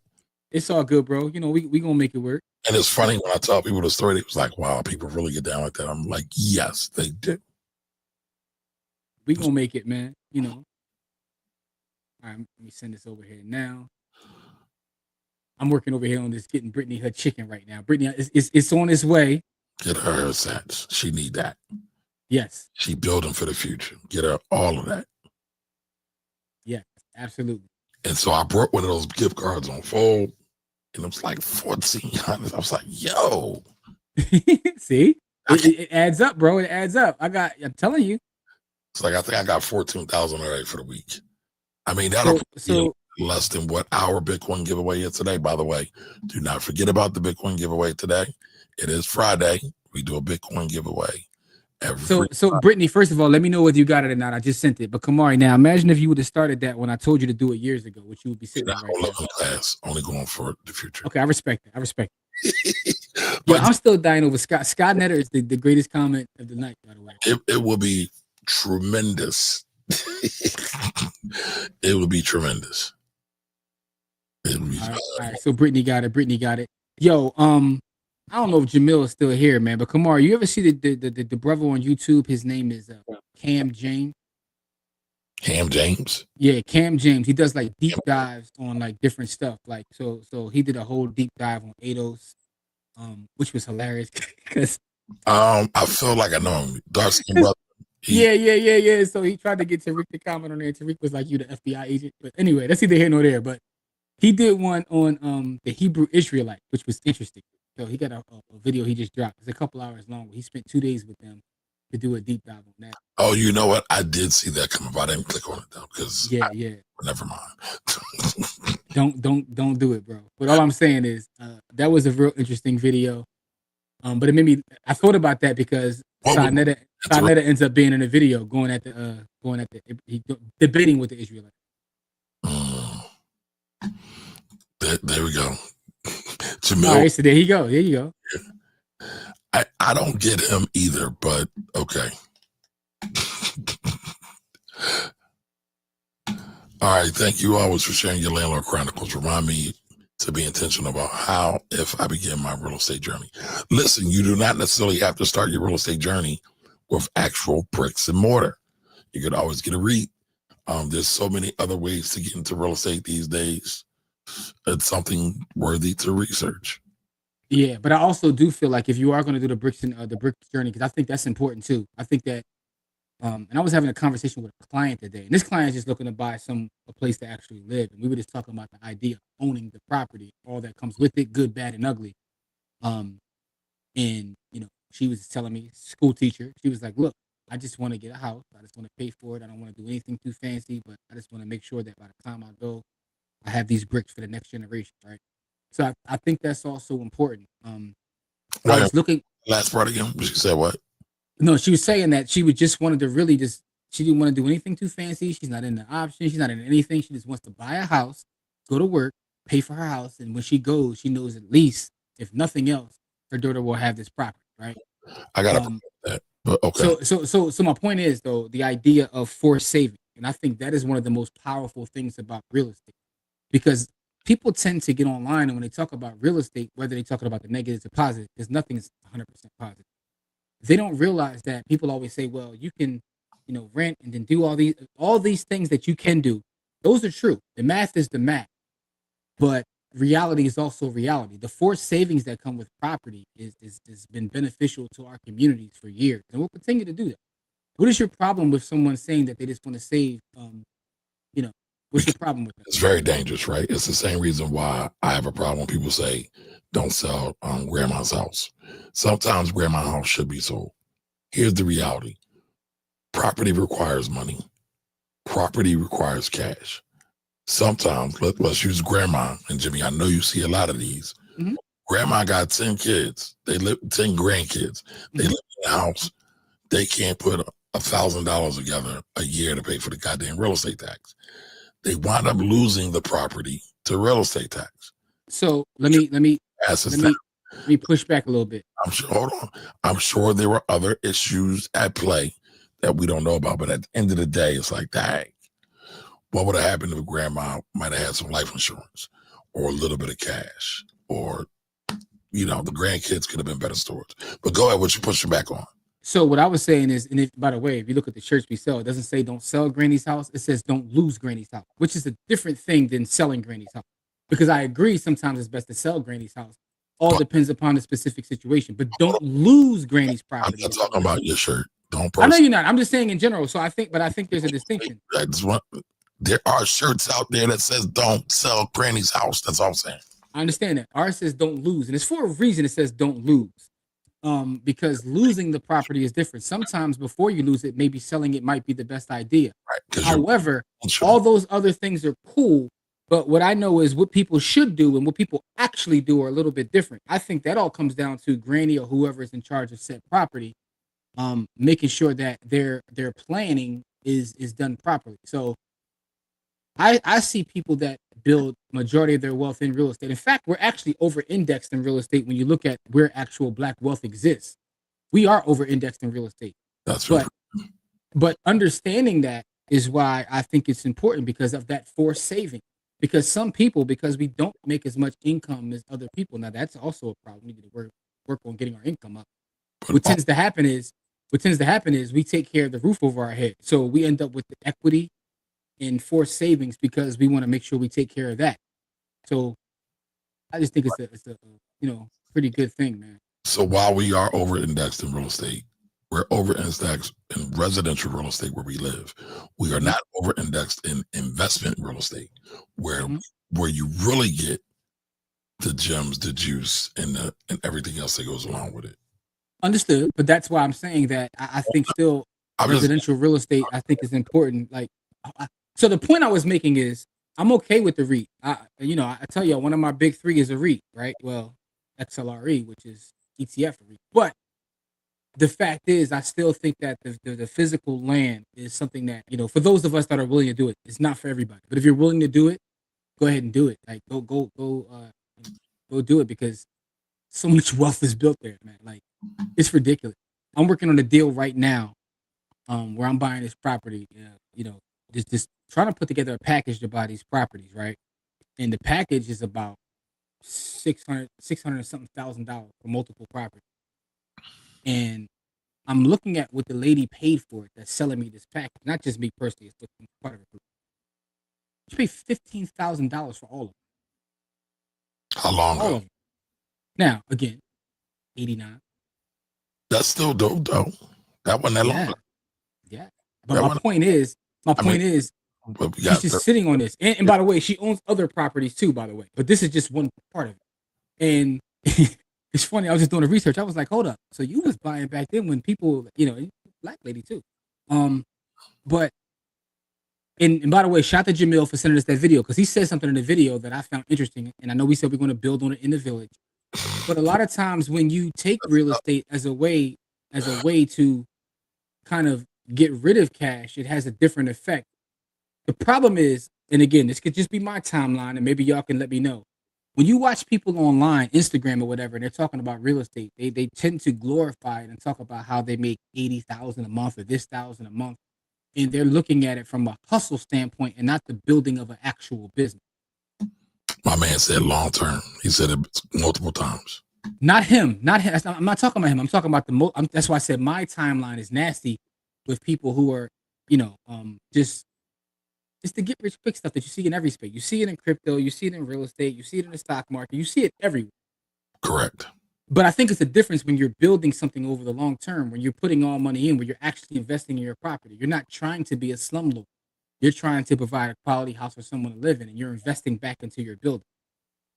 It's all good, bro. We gonna make it work. And it's funny when I tell people the story, it was like, wow, people really get down like that. I'm like, yes, they do. We gonna make it, man. All right, let me send this over here now. I'm working over here on this, getting Brittany her chicken right now. Brittany, it's on its way. Get her sats. She need that. Yes. She building for the future. Get her all of that. Yeah, absolutely. And so I brought one of those gift cards on fold, and it was like $1,400. I was like, yo. See? It adds up, bro. It adds up. I'm telling you. It's like, I think I got 14,000 already for the week. I mean, that'll be less than what our Bitcoin giveaway is today. By the way, do not forget about the Bitcoin giveaway today. It is Friday. We do a Bitcoin giveaway every So Brittany, first of all, let me know whether you got it or not. I just sent it. But Camari, now imagine if you would have started that when I told you to do it years ago, which you would be sitting right now. Class, only going for the future. Okay, I respect it. But I'm still dying over Scott. Scott Netter is the greatest comment of the night, by the way. It will be tremendous. It will be tremendous. All right, so Brittany got it. Yo, I don't know if Jamil is still here, man, but Kamar, you ever see the brother on YouTube? His name is Cam James. Cam James? Yeah, Cam James. He does like deep dives on like different stuff. Like so he did a whole deep dive on ADOS, which was hilarious because I feel like I know him. Dark skin brother. Yeah. So he tried to get Tariq to comment on there. Tariq was like, "You the FBI agent." But anyway, that's either here nor there. But he did one on the Hebrew Israelite, which was interesting. So he got a video he just dropped. It's a couple hours long. He spent 2 days with them to do a deep dive on that. Oh, you know what? I did see that come up. I didn't click on it though because never mind. Don't do it, bro. But all I'm saying is that was a real interesting video. But it made me. I thought about that because Sarnetta ends up being in a video going at the debating with the Israelites. There we go. Jamil, all right, so there you go. There you go. I don't get him either, but okay. All right, thank you always for sharing your landlord chronicles. Remind me to be intentional about how, if I begin my real estate journey. Listen, you do not necessarily have to start your real estate journey with actual bricks and mortar. You could always get a REIT. There's so many other ways to get into real estate these days. It's something worthy to research. Yeah, but I also do feel like if you are going to do the bricks and the brick journey, because I think that's important too. I think that, and I was having a conversation with a client today, and this client is just looking to buy a place to actually live, and we were just talking about the idea of owning the property, all that comes with it, good, bad, and ugly. And she was telling me, school teacher, she was like, "Look, I just want to get a house. I just want to pay for it. I don't want to do anything too fancy, but I just want to make sure that by the time I go, I have these bricks for the next generation, right?" So I think that's also important. I was looking. Last part again. She said what? No, she was saying that she would just wanted to really she didn't want to do anything too fancy. She's not in the option. She's not in anything. She just wants to buy a house, go to work, pay for her house, and when she goes, she knows at least, if nothing else, her daughter will have this property, right? I gotta that. But okay. So my point is though, the idea of forced saving, and I think that is one of the most powerful things about real estate, because people tend to get online and when they talk about real estate, whether they're talking about the negatives or positive, because nothing is 100% positive. They don't realize that people always say, well, you can, rent and then do all these things that you can do. Those are true. The math is the math, but reality is also reality. The forced savings that come with property has been beneficial to our communities for years, and we'll continue to do that. What is your problem with someone saying that they just want to save, what's your problem with that? It's very dangerous, right? It's the same reason why I have a problem when people say, don't sell grandma's house. Sometimes grandma's house should be sold. Here's the reality. Property requires money. Property requires cash. Sometimes, let's use grandma. And Jimmy, I know you see a lot of these. Mm-hmm. Grandma got 10 kids. They live 10 grandkids. They live in the house. They can't put $1,000 together a year to pay for the goddamn real estate tax. They wind up losing the property to real estate tax. So let me push back a little bit. I'm sure there were other issues at play that we don't know about, but at the end of the day, it's like, dang, what would have happened if grandma might have had some life insurance or a little bit of cash, or the grandkids could have been better stewards. But go ahead, what you pushing back on? So what I was saying is, and by the way, if you look at the church we sell, it doesn't say don't sell Granny's house. It says don't lose Granny's house, which is a different thing than selling Granny's house. Because I agree, sometimes it's best to sell Granny's house. All depends upon the specific situation, but don't lose Granny's property. I'm not talking about your shirt. I know you're not. I'm just saying in general. So I think there's a distinction. There are shirts out there that says don't sell Granny's house. That's all I'm saying. I understand that. Ours says don't lose, and it's for a reason. It says don't lose. Because losing the property is different. Sometimes before you lose it, maybe selling it might be the best idea. Right, however, all those other things are cool. But what I know is what people should do and what people actually do are a little bit different. I think that all comes down to Granny or whoever is in charge of said property, making sure that their planning is done properly. So I see people that build majority of their wealth in real estate. In fact, we're actually over-indexed in real estate when you look at where actual Black wealth exists. We are over-indexed in real estate. That's right. But understanding that is why I think it's important, because of that forced saving. Because some people, because we don't make as much income as other people, now that's also a problem. We need to work on getting our income up. What tends to happen is we take care of the roof over our head. So we end up with the equity in forced savings because we want to make sure we take care of that. So I just think it's a pretty good thing, man. So while we are over-indexed in real estate, we're over-indexed in residential real estate where we live. We are not over-indexed in investment real estate where you really get the gems, the juice, and everything else that goes along with it. Understood, but that's why I'm saying that I think still residential real estate I think is important. So the point I was making is I'm okay with the REIT. I tell you, one of my big three is a REIT, right? Well, XLRE, which is ETF. But the fact is, I still think that the physical land is something that, for those of us that are willing to do it, it's not for everybody. But if you're willing to do it, go ahead and do it. Like go do it, because so much wealth is built there, man. Like, it's ridiculous. I'm working on a deal right now, where I'm buying this property. Just trying to put together a package to buy these properties, right? And the package is about $600 and something thousand for multiple properties. And I'm looking at what the lady paid for it that's selling me this package. Not just me personally, it's part of it. She paid $15,000 for all of them. How long All ago? of them. Now, again, 89. That's still dope, though. That wasn't that long ago. Yeah. But my point is, she's just sitting on this. And by the way, she owns other properties too, by the way. But this is just one part of it. And it's funny, I was just doing the research. I was like, hold up. So you was buying back then when people, black lady too. But and by the way, shout out to Jamil for sending us that video, because he said something in the video that I found interesting. And I know we said we're going to build on it in the village. But a lot of times when you take real estate as a way to kind of get rid of cash, it has a different effect. The problem is, and again, this could just be my timeline, and maybe y'all can let me know. When you watch people online, Instagram or whatever, and they're talking about real estate, they tend to glorify it and talk about how they make $80,000 a month or this $1,000 a month, and they're looking at it from a hustle standpoint and not the building of an actual business. My man said long term. He said it multiple times. Not him. I'm not talking about him. I'm talking about that's why I said my timeline is nasty with people who are, just to get rich quick stuff that you see in every space. You see it in crypto. You see it in real estate. You see it in the stock market. You see it everywhere. Correct. But I think it's a difference when you're building something over the long term, when you're putting all money in, where you're actually investing in your property. You're not trying to be a slumlord. You're trying to provide a quality house for someone to live in, and you're investing back into your building.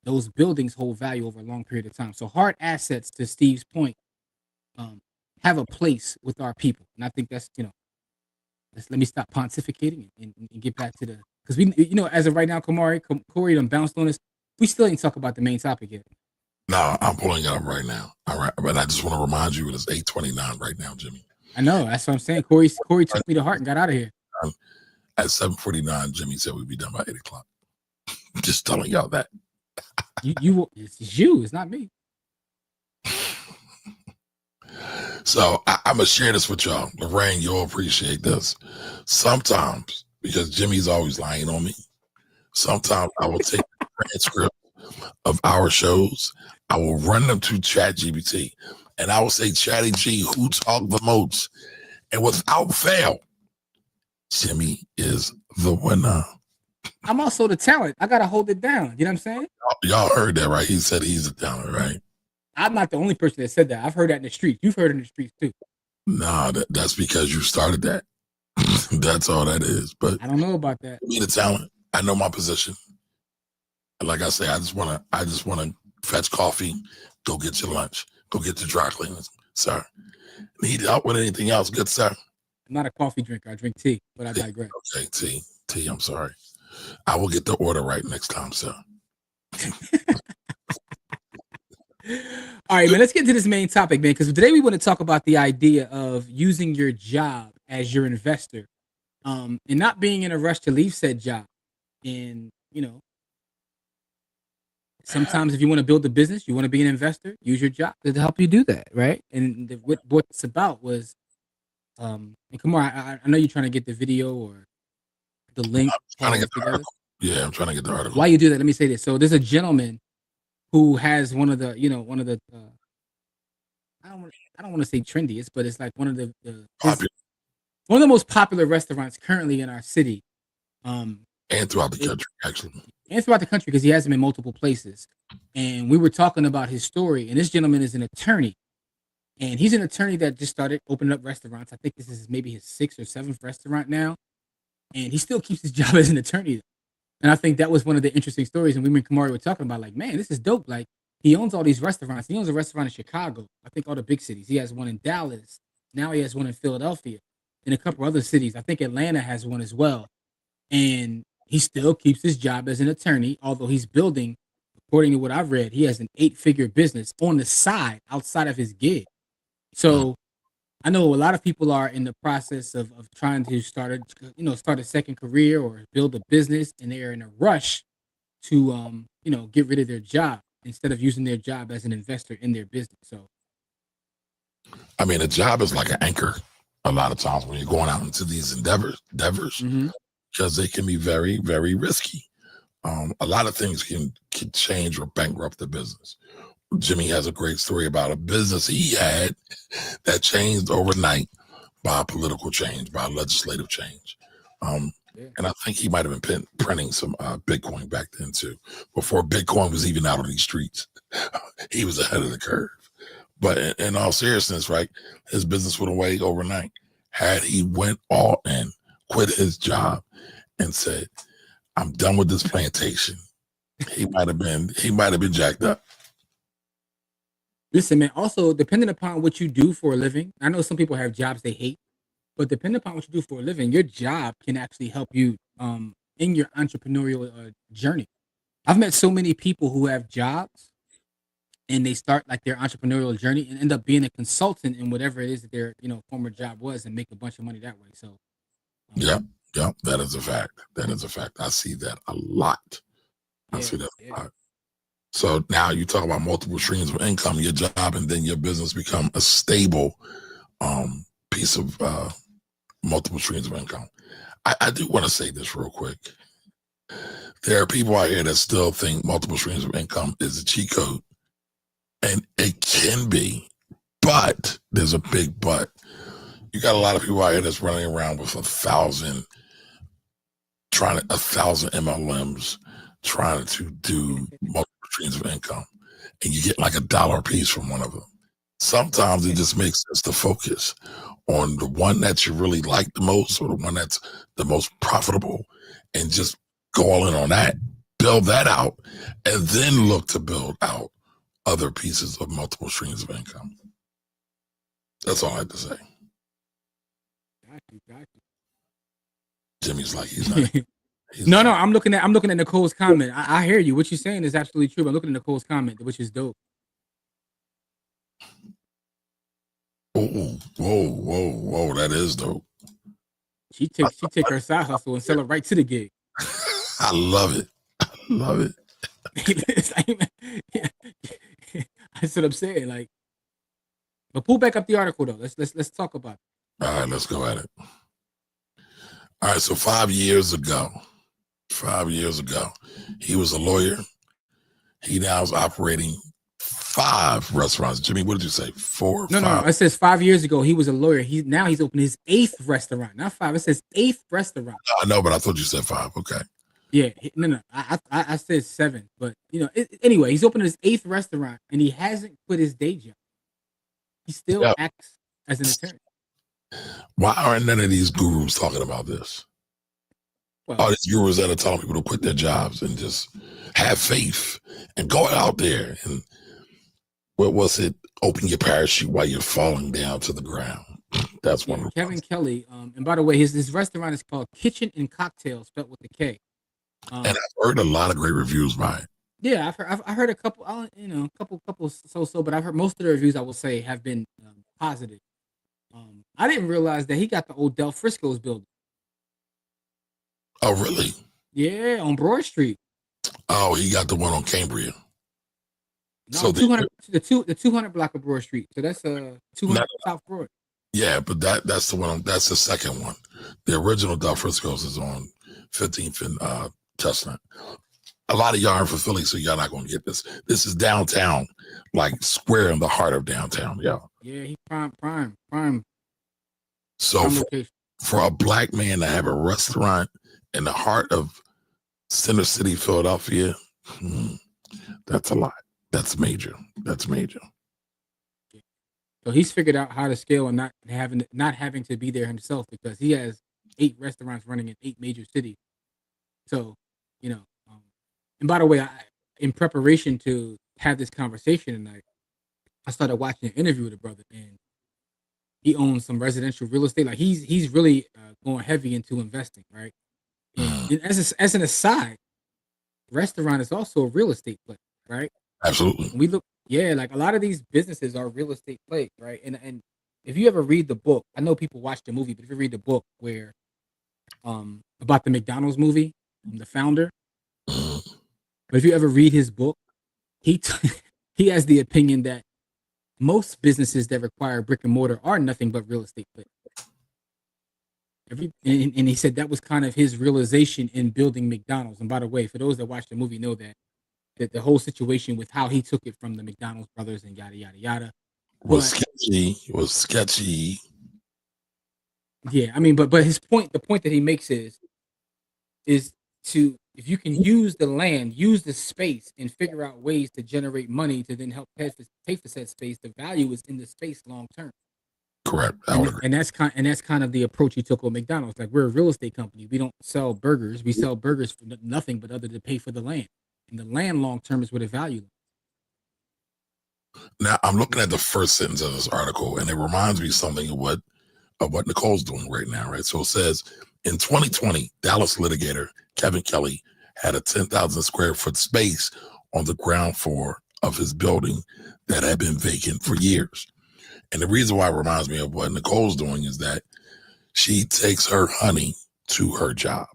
Those buildings hold value over a long period of time. So hard assets, to Steve's point, have a place with our people. And I think that's, let me stop pontificating and get back to because we, as of right now, Corey done bounced on us. We still ain't talk about the main topic yet. No, I'm pulling it up right now. All right. But I just want to remind you, it is 8:29 right now, Jimmy. I know. That's what I'm saying. Corey took me to heart and got out of here. At 7:49, Jimmy said we'd be done by 8 o'clock. Just telling y'all that. It's you. It's not me. So I'm going to share this with y'all. Lorraine, you'll appreciate this. Sometimes, because Jimmy's always lying on me, sometimes I will take the transcript of our shows. I will run them to ChatGPT, and I will say, Chatty G, who talked the most? And without fail, Jimmy is the winner. I'm also the talent. I got to hold it down. You know what I'm saying? Y'all heard that, right? He said he's the talent, right? I'm not the only person that said that. I've heard that in the streets. You've heard it in the streets too. Nah, that's because you started that. That's all that is. But I don't know about that. Me, the talent. I know my position. Like I say, I just wanna fetch coffee, go get your lunch, go get the dry cleaners, sir. Need help with anything else, good sir? I'm not a coffee drinker. I drink tea, but I digress. Okay, tea. I'm sorry. I will get the order right next time, sir. All right, man, let's get to this main topic, man, because today we want to talk about the idea of using your job as your investor, and not being in a rush to leave said job. And, sometimes if you want to build a business, you want to be an investor, use your job to help you do that, right? And what it's about was, and come on, I know you're trying to get the video or the link. I'm trying to get the article. Yeah, I'm trying to get the article. While you do that, let me say this. So there's a gentleman who has one of the I don't want to say trendiest, but it's like one of the most popular restaurants currently in our city. And throughout the country, actually. And throughout the country, because he has them in multiple places. And we were talking about his story, and this gentleman is an attorney. And he's an attorney that just started opening up restaurants. I think this is maybe his 6th or 7th restaurant now. And he still keeps his job as an attorney. And I think that was one of the interesting stories. And we and Camari were talking about, like, man, this is dope. Like, he owns all these restaurants. He owns a restaurant in Chicago. I think all the big cities. He has one in Dallas. Now he has one in Philadelphia. And a couple other cities. I think Atlanta has one as well. And he still keeps his job as an attorney, although he's building a according to what I've read, he has an 8-figure business on the side outside of his gig. So I know a lot of people are in the process of trying to start a second career or build a business, and they're in a rush to get rid of their job instead of using their job as an investor in their business. So I mean, a job is like an anchor a lot of times when you're going out into these endeavors, because they can be very, very risky. A lot of things can change or bankrupt the business. Jimmy has a great story about a business he had that changed overnight by political change, by legislative change. And I think he might have been printing some Bitcoin back then too, before Bitcoin was even out on these streets. He was ahead of the curve. But in all seriousness, right, his business went away overnight. Had he went all in, quit his job, and said, "I'm done with this plantation," he might have been jacked up. listen, man, also depending upon what you do for a living, I know some people have jobs they hate, but depending upon what you do for a living, your job can actually help you in your entrepreneurial journey. I've met so many people who have jobs and they start like their entrepreneurial journey and end up being a consultant in whatever it is that their former job was and make a bunch of money that way. So Yeah, that is a fact. That is a fact. I see that a lot. I see that a lot. So now you talk about multiple streams of income, your job, and then your business become a stable piece of multiple streams of income. I do want to say this real quick. There are people out here that still think multiple streams of income is a cheat code. And it can be, but there's a big but. You got a lot of people out here that's running around with 1,000 MLMs trying to do multiple streams of income. And you get like $1 a piece from one of them. Sometimes it just makes sense to focus on the one that you really like the most or the one that's the most profitable and just go all in on that, build that out, and then look to build out other pieces of multiple streams of income. That's all I had to say. Got you. Jimmy's like, he's not. No, I'm looking at Nicole's comment. I hear you. What you're saying is absolutely true. I'm looking at Nicole's comment, which is dope. Whoa, that is dope. She take her side hustle and sell it right to the gig. I love it. That's what I'm saying. Like, but pull back up the article though. Let's talk about it. All right, let's go at it. All right, so 5 years ago, he was a lawyer. He now is operating 5 restaurants. Jimmy, what did you say? 4? No, 5? No. It says 5 years ago he was a lawyer. He's opened his 8th restaurant, not 5. It says 8th restaurant. I know, but I thought you said 5. Okay. Yeah, no. I said 7, but anyway, he's opened his 8th restaurant and he hasn't quit his day job. He still acts as an attorney. Why aren't none of these gurus talking about this? Well, all these gurus that are telling people to quit their jobs and just have faith and go out there and what was it? Open your parachute while you're falling down to the ground. That's one of Kevin Kelly. And by the way, his restaurant is called Kitchen and Cocktails, spelled with a K. And I've heard a lot of great reviews by it. Yeah, I've heard a couple, couple so, but I've heard most of the reviews I will say have been positive. I didn't realize that he got the old Del Frisco's building. Oh, really? Yeah, on Broad Street. Oh, he got the one on Cambria. No, so 200, the 200 block of Broad Street. So that's 200 South Broad. Yeah, but that's the one. That's the second one. The original Del Frisco's is on 15th and Chestnut. A lot of y'all are from Philly, so y'all not gonna get this. This is downtown, like square in the heart of downtown, y'all. Yeah, he prime. So for a black man to have a restaurant in the heart of Center City, Philadelphia, that's a lot. That's major. So he's figured out how to scale and not having to be there himself because he has 8 restaurants running in 8 major cities. So, and by the way, in preparation to have this conversation tonight, I started watching an interview with a brother, and he owns some residential real estate. Like he's really going heavy into investing, right? And as an aside, restaurant is also a real estate play. right? Absolutely. We look, yeah, like a lot of these businesses are real estate plays, right? And if you ever read the book, I know people watch the movie, but if you read the book where about the McDonald's movie, the founder, Mhm. but if you ever read his book, he he has the opinion that most businesses that require brick and mortar are nothing but real estate plays. And he said that was kind of his realization in building McDonald's. And by the way, for those that watch the movie, know that the whole situation with how he took it from the McDonald's brothers and yada yada yada. Was But sketchy. Was sketchy. yeah, I mean, but his point, the point that he makes is to, if you can use the land, use the space, and figure out ways to generate money to then help pay for said space, the value is in the space long term. Correct. I would agree. And that's kind of the approach he took with McDonald's. Like, we're a real estate company. We don't sell burgers. We sell burgers for nothing but other to pay for the land. And the land long term is where the value lies. Now I'm looking at the first sentence of this article, and it reminds me something of what Nicole's doing right now, right? So it says, in 2020, Dallas litigator Kevin Kelly had a 10,000 square foot space on the ground floor of his building that had been vacant for years. And the reason why it reminds me of what Nicole's doing is that she takes her honey to her job.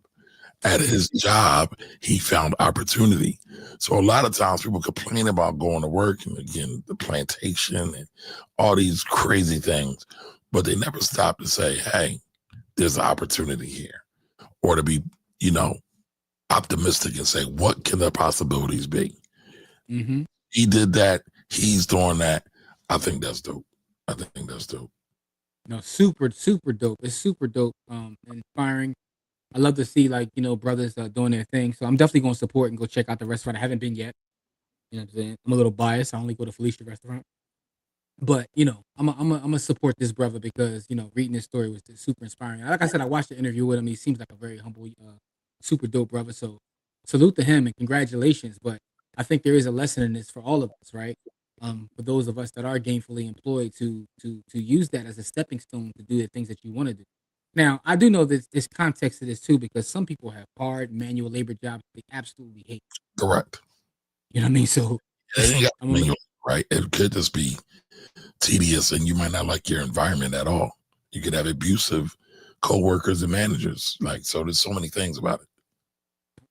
At his job, he found opportunity. So a lot of times people complain about going to work and, again, the plantation and all these crazy things, but they never stop to say, hey, there's an opportunity here, or to be, optimistic and say, what can the possibilities be? Mm-hmm. He did that. He's doing that. I think that's dope. No, super, super dope. It's super dope. Inspiring. I love to see, like, brothers doing their thing. So I'm definitely going to support and go check out the restaurant. I haven't been yet. You know what I'm saying? I'm a little biased. I only go to Felicia restaurant. But, I'm gonna support this brother because, reading this story was super inspiring. Like I said, I watched the interview with him. He seems like a very humble, super dope brother. So salute to him and congratulations. But I think there is a lesson in this for all of us, right? For those of us that are gainfully employed to use that as a stepping stone to do the things that you want to do. Now, I do know that there's context to this too, because some people have hard manual labor jobs they absolutely hate. Correct. You know what I mean? So it ain't got manual, right? It could just be tedious and you might not like your environment at all. You could have abusive co-workers and managers. So there's so many things about it.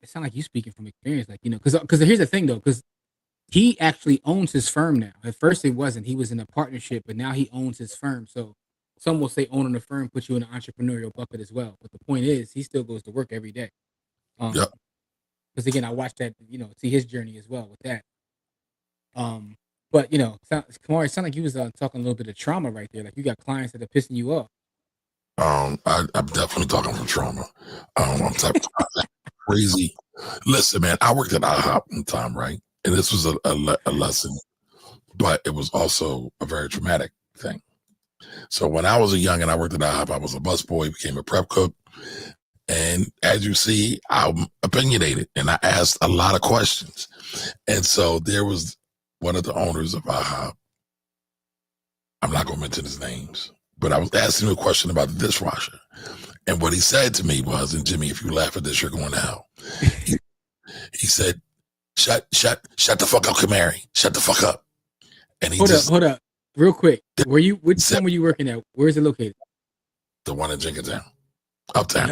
It sounds like you speaking from experience, because here's the thing though, because he actually owns his firm now. At first it wasn't. He was in a partnership, but now he owns his firm. So some will say owning a firm puts you in an entrepreneurial bucket as well. But the point is, he still goes to work every day. Yep. Because again, I watched that, see his journey as well with that. But Camari, it sounded like you was talking a little bit of trauma right there. Like you got clients that are pissing you off. I'm definitely talking from trauma. I'm talking crazy. Listen, man, I worked at IHOP one time, right? And this was a lesson, but it was also a very traumatic thing. So when I was a young and I worked at IHOP, I was a busboy, became a prep cook. And as you see, I'm opinionated and I asked a lot of questions. And so there was one of the owners of IHOP. I'm not going to mention his names, but I was asking him a question about the dishwasher. And what he said to me was, and Jimmy, if you laugh at this, you're going to hell. He said, shut the fuck up, Camari. Shut the fuck up. And he hold up. Real quick. Which time were you working at? Where is it located? The one in Jenkintown. Uptown.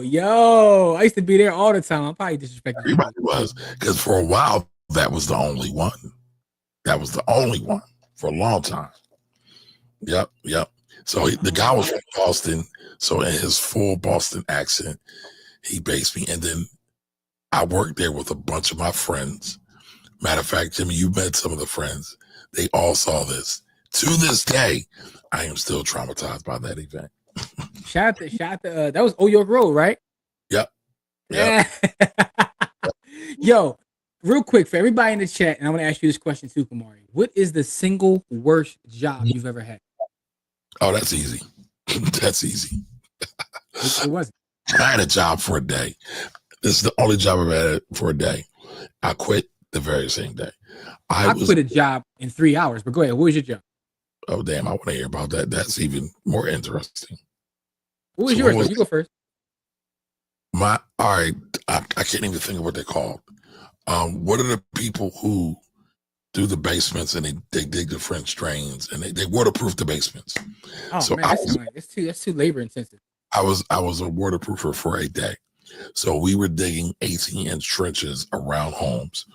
Yo, I used to be there all the time. I'm probably disrespecting everybody was, because for a while that was the only one. That was the only one for a long time. Yep. So the guy was from Boston. So in his full Boston accent, he based me. And then I worked there with a bunch of my friends. Matter of fact, Jimmy, you met some of the friends. They all saw this. To this day, I am still traumatized by that event. Shout out to that was York Road, right? Yep. Yeah. Yo, real quick for everybody in the chat, and I'm gonna ask you this question too, Camari. What is the single worst job you've ever had? Oh, that's easy. That's easy. It wasn't. I had a job for a day. This is the only job I've had for a day. I quit the very same day. I quit a job in 3 hours, but go ahead. What was your job? Oh, damn. I want to hear about that. That's even more interesting. What was yours? You go first. All right. I can't even think of what they're called. What are the people who do the basements and they dig the French drains and they waterproof the basements? Oh So man, that's too labor intensive. I was a waterproofer for a day. So we were digging 18-inch trenches around homes,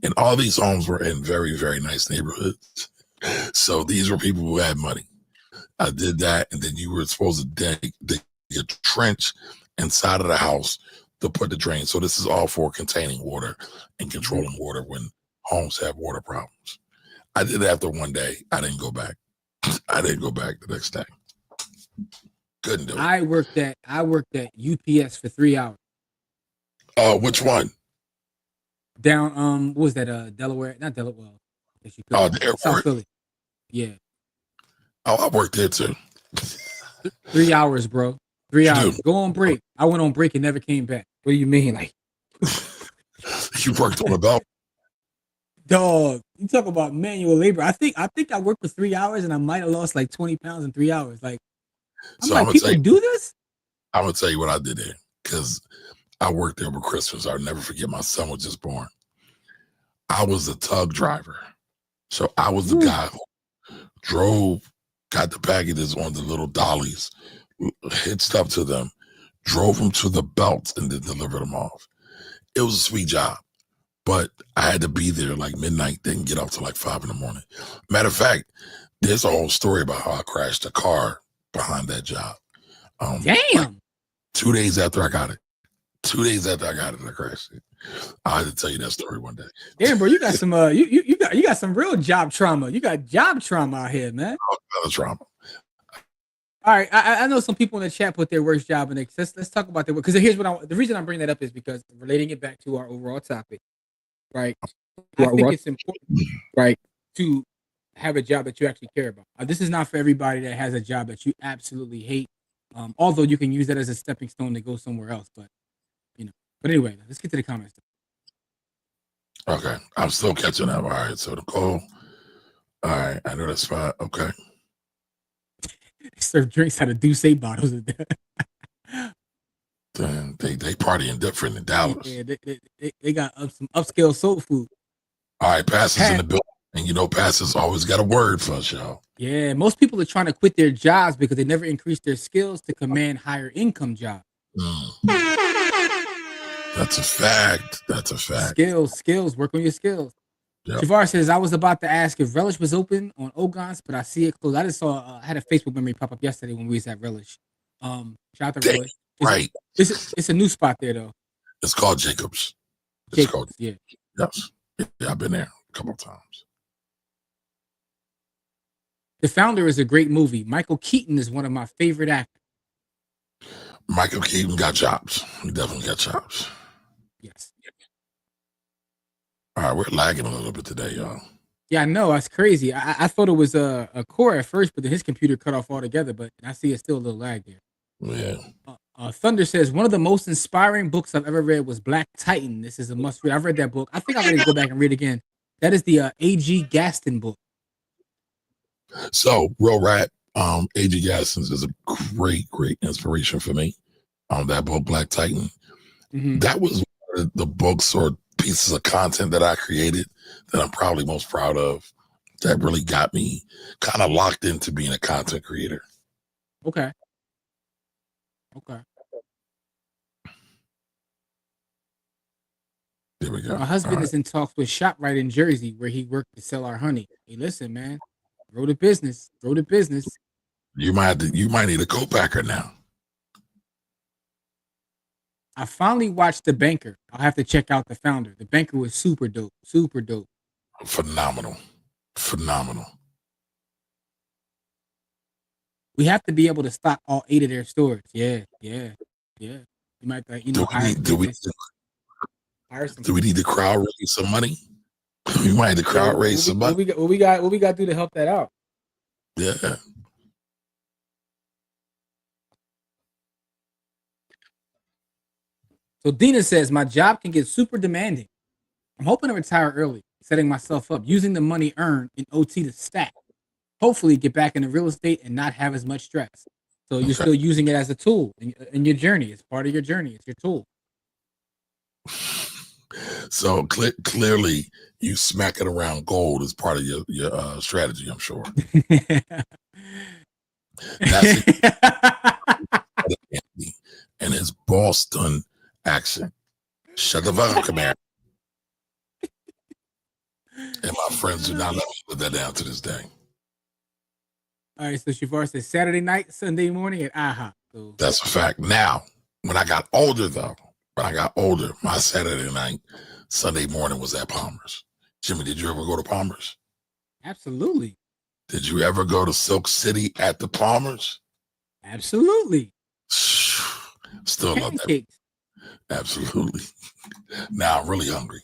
and all these homes were in very, very nice neighborhoods. So these were people who had money. I did that, and then you were supposed to dig a trench inside of the house to put the drain. So this is all for containing water and controlling water when homes have water problems. I did it after one day. I didn't go back. I didn't go back the next day. Couldn't do it. I worked at UPS for 3 hours. Which one? Down what was that? Delaware? Not Delaware. Oh, the airport. South Philly. Yeah. Oh, I worked there too. 3 hours, bro. 3 hours. do? Go on break. I went on break and never came back. What do you mean? Like, You worked on a belt. dog, you talk about manual labor. I think I worked for 3 hours and I might have lost like 20 pounds in 3 hours. Like, So I'm like, people do this? I'm gonna tell you what I did there because I worked there over Christmas. I'll never forget. My son was just born. I was a tug driver, so I was the guy who drove, got the packages on the little dollies, hitched up to them, drove them to the belts, and then delivered them off. It was a sweet job, but I had to be there like midnight, didn't get off till like 5 a.m. Matter of fact, there's a whole story about how I crashed a car behind that job. Damn. Like 2 days after I got it. 2 days after I got it, I crashed it. I had to tell you that story one day. Damn, bro, you got some you got some real job trauma. You got job trauma out here, man. Another trauma. All right, I know some people in the chat put their worst job in it. Let's talk about that because here's what the reason I'm bringing that up is because relating it back to our overall topic, right? I think it's important, right, to have a job that you actually care about. This is not for everybody that has a job that you absolutely hate. Although you can use that as a stepping stone to go somewhere else, but But anyway, let's get to the comments. Okay, I'm still catching up. All right, so Nicole. All right, I know that's fine. Okay. They serve drinks out of Douce bottles. Then they partying different in Dallas. Yeah, they got some upscale soul food. All right, Pastor's in the building, and Pastor's always got a word for us, y'all. Yeah, most people are trying to quit their jobs because they never increased their skills to command higher income jobs. That's a fact. That's a fact. Skills. Work on your skills. Yep. Javar says, I was about to ask if Relish was open on Ogons, but I see it closed. I just saw, I had a Facebook memory pop up yesterday when we was at Relish. Shout out to Relish. Right. It's a new spot there, though. It's called Jacob's. Yeah. Yes. Yeah, I've been there a couple of times. The Founder is a great movie. Michael Keaton is one of my favorite actors. Michael Keaton got chops. He definitely got chops. Yes. All right, we're lagging a little bit today, y'all. Yeah, I know. That's crazy. I thought it was a core at first, but then his computer cut off altogether. But I see it's still a little lag there. Yeah. Thunder says, one of the most inspiring books I've ever read was Black Titan. This is a must read. I've read that book. I think I'm ready to go back and read it again. That is the A.G. Gaston book. So, real rap, A.G. Gaston is a great inspiration for me. That book, Black Titan. Mm-hmm. That was one of the books or pieces of content that I created that I'm probably most proud of. That really got me kind of locked into being a content creator. Okay. There we go. My husband is in talks with ShopRite in Jersey where he worked to sell our honey. Hey, listen, man. Grow the business. You might need a co-packer now. I finally watched The Banker. I'll have to check out The Founder. The Banker was super dope. Phenomenal. We have to be able to stock all 8 of their stores. Yeah. You might, do we need to crowd raise some money? We might need to crowd raise some money. What we got to do to help that out? Yeah. So Dina says, my job can get super demanding. I'm hoping to retire early, setting myself up, using the money earned in OT to stack. Hopefully get back into real estate and not have as much stress. So you're still using it as a tool in your journey. It's part of your journey. It's your tool. So clearly, you smacking around gold is part of your strategy. I'm sure. That's it. And his Boston accent. Shut the fuck up, Camari. And my friends do not let me put that down to this day. All right, so Shavar says Saturday night, Sunday morning at IHOP. So that's a fact. Now, when I got older, my Saturday night, Sunday morning was at Palmer's. Jimmy, did you ever go to Palmer's? Absolutely. Did you ever go to Silk City at the Palmer's? Absolutely. Still love that. Absolutely. Now I'm really hungry.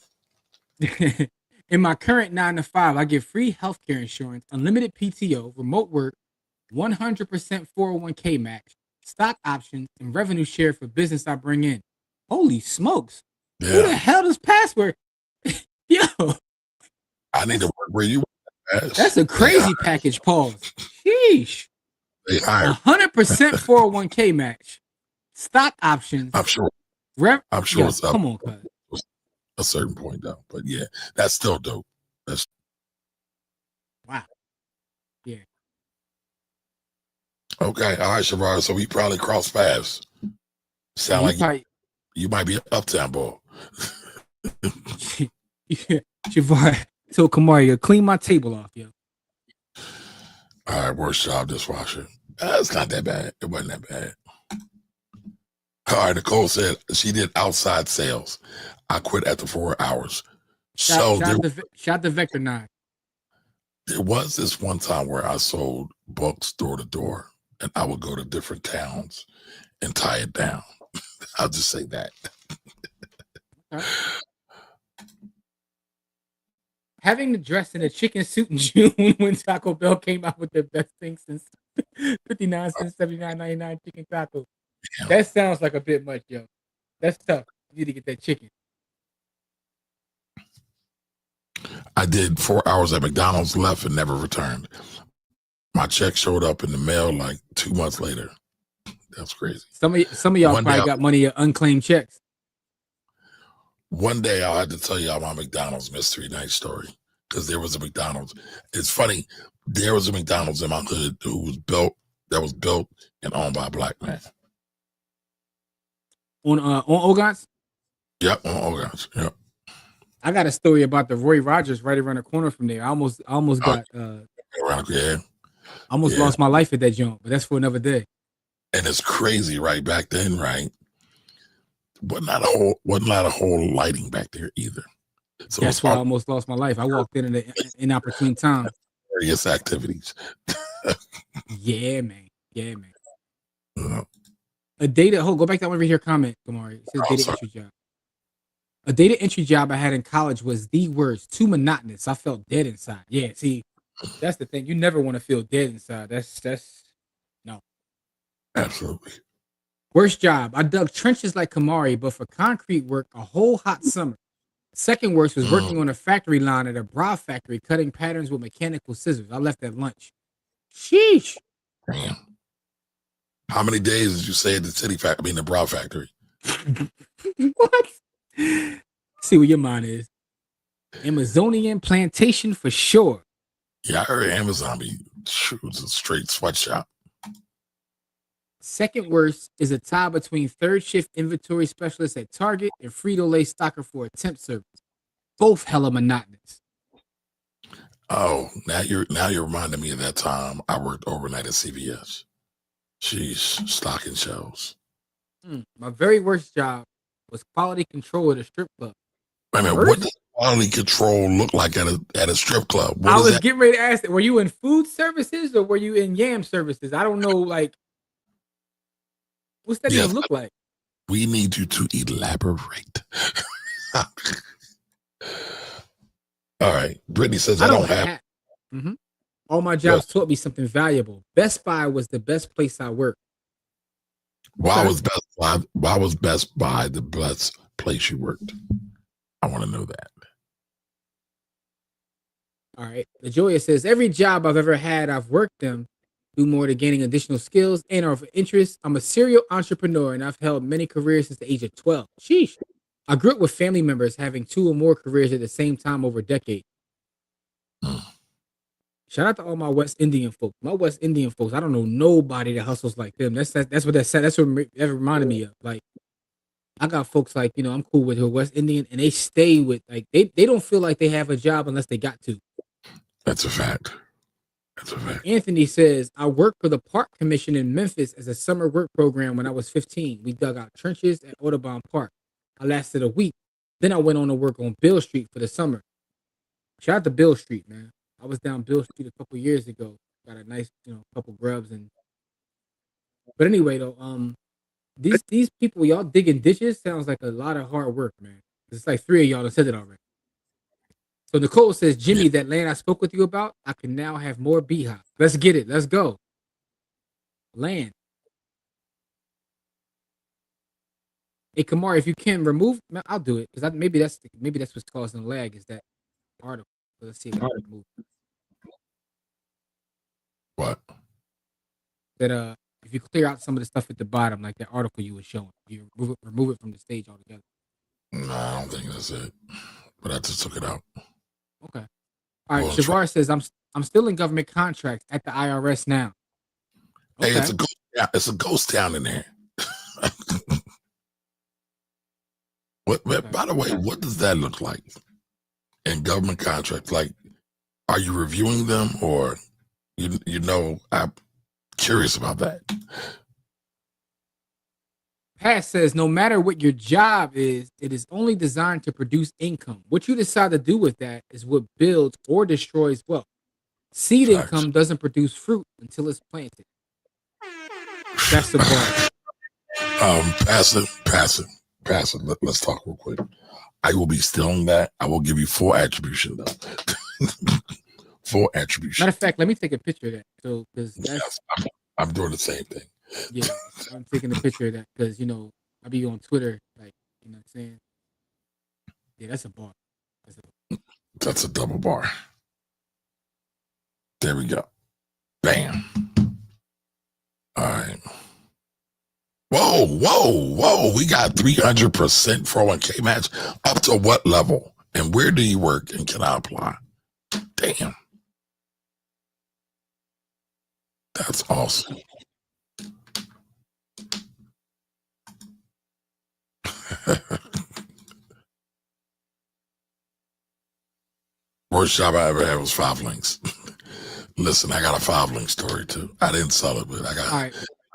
In my current 9-to-5, I get free healthcare insurance, unlimited PTO, remote work, 100% 401k match, stock options, and revenue share for business I bring in. Holy smokes. Yeah. Who the hell does password? Yo. I need to work where you work. That's a crazy package, pause. Sheesh. 100% 401k match. Stock options. I'm sure. I'm sure it's up. Come on, cuz. A certain point though, but yeah, that's still dope. That's wow. Yeah. Okay, all right, Shavar. So we probably cross paths. Sound like you might be an uptown boy. Yeah, Shavar. So Camari, clean my table off, yo. All right, worst job dishwasher. It's not that bad. It wasn't that bad. All right, Nicole said she did outside sales. I quit after 4 hours. Shot the Vector 9. There was this one time where I sold books door to door, and I would go to different towns and tie it down. I'll just say that. Okay. Having to dress in a chicken suit in June when Taco Bell came out with their best thing since 59 cents, 79.99 chicken taco. Damn. That sounds like a bit much, yo. That's tough. You need to get that chicken. I did 4 hours at McDonald's, left and never returned. My check showed up in the mail like 2 months later. That's crazy. Some of y'all probably got money in unclaimed checks. One day I'll have to tell y'all my McDonald's mystery night story, because there was a McDonald's. It's funny. There was a McDonald's in my hood that was built and owned by a black man. On Ogons? Yep, on Ogons. Yep. I got a story about the Roy Rogers right around the corner from there. I almost got lost my life at that joint, but that's for another day. And it's crazy, right? Back then, right? Wasn't not a whole lighting back there either. So that's why I almost lost my life. I walked in at an inopportune time. Various activities. Yeah, man. A data. Go back to that one over here. Comment, Camari. It says data entry job. A data entry job I had in college was the worst. Too monotonous. I felt dead inside. Yeah, see, that's the thing. You never want to feel dead inside. That's no. Absolutely. Worst job. I dug trenches like Camari, but for concrete work a whole hot summer. Second worst was working on a factory line at a bra factory, cutting patterns with mechanical scissors. I left at lunch. Sheesh. Damn. How many days did you say at the bra factory? What? See where your mind is. Amazonian plantation for sure. Yeah, I heard Amazon was a straight sweatshop. Second worst is a tie between third shift inventory specialist at Target and Frito-Lay stocker for a temp service. Both hella monotonous. Oh, now you're reminding me of that time I worked overnight at CVS. Jeez, stocking shelves. My very worst job was quality control at a strip club. Wait a minute, what does quality control look like at a strip club? I was getting ready to ask that. Were you in food services or were you in yam services? I don't know, like, what's that even look like? We need you to elaborate. All right. Brittany says I don't have. Mm-hmm. All my jobs taught me something valuable. Best Buy was the best place I worked. Why was Best Buy the best place you worked? I want to know that. All right. LaJoya says, every job I've ever had, I've worked them, do more to gaining additional skills and or of interest. I'm a serial entrepreneur and I've held many careers since the age of 12. Sheesh. I grew up with family members having 2 or more careers at the same time over a decade. Mm. Shout out to all my West Indian folks. My West Indian folks, I don't know nobody that hustles like them. That's what that said. That's what that reminded me of. Like, I got folks like, I'm cool with who are West Indian, and they stay with, like, they don't feel like they have a job unless they got to. That's a fact. That's a fact. Anthony says, I worked for the Park Commission in Memphis as a summer work program when I was 15. We dug out trenches at Audubon Park. I lasted a week. Then I went on to work on Bill Street for the summer. Shout out to Bill Street, man. I was down Bill Street a couple years ago. Got a nice, couple grubs but anyway though, these people, y'all digging ditches sounds like a lot of hard work, man. It's like 3 of y'all that said it already. So Nicole says, Jimmy, that land I spoke with you about, I can now have more beehives. Let's get it. Let's go. Land. Hey, Kamar, if you can remove, I'll do it because maybe that's what's causing the lag. Is that article? Let's see if I can remove What? that. If you clear out some of the stuff at the bottom, like that article you were showing, you remove it from the stage altogether. No, I don't think that's it. But I just took it out. Okay. All right. Shavar says, I'm still in government contracts at the IRS now. Okay. Hey, it's a ghost town in there. By the way, what does that look like in government contracts? Like, are you reviewing them, or I'm curious about that. Pat says, no matter what your job is, it is only designed to produce income. What you decide to do with that is what builds or destroys wealth. Seed income doesn't produce fruit until it's planted. That's the bar. Passive. Let's talk real quick. I will be stealing that. I will give you full attribution, though. Full attribution. Matter of fact, let me take a picture of that. So, because I'm doing the same thing. Yeah, I'm taking a picture of that because I be on Twitter, like, you know what I'm saying? Yeah, that's a bar. That's a double bar. There we go. Bam. All right. Whoa. We got 300% 401k match. Up to what level? And where do you work? And can I apply? Damn. That's awesome. Worst job I ever had was 5 links. Listen, I got a 5 link story too. I didn't sell it, but I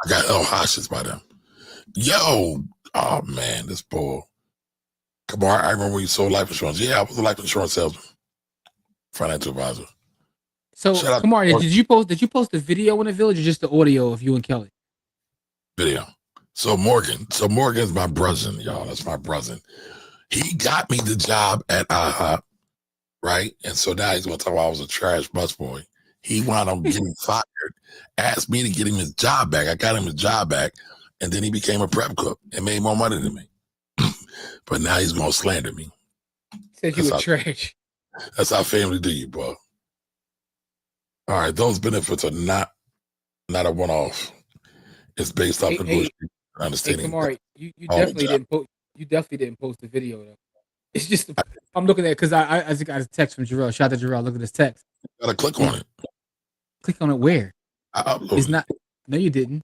got El Hashes by them. Yo, oh man, this bull. Kamar, I remember when you sold life insurance. Yeah, I was a life insurance salesman, financial advisor. So, Kamar, did you post the video in the village or just the audio of you and Kelly? Video. So Morgan's my brother, y'all. That's my brother. He got me the job at IHOP, right? And so now he's gonna talk about I was a trash busboy. He wound up getting fired, asked me to get him his job back. I got him his job back, and then he became a prep cook and made more money than me. But now he's gonna slander me. Said you were trash. That's how family do you, bro. All right, those benefits are not a one-off. It's based off understanding. Hey, Kamari, you definitely didn't post the video though. It's just I'm looking at it because I just got a text from Jarrell. Shout out to Jarrell. Look at this text. You gotta click on it. Click on it where? I uploaded it's not. No, you didn't.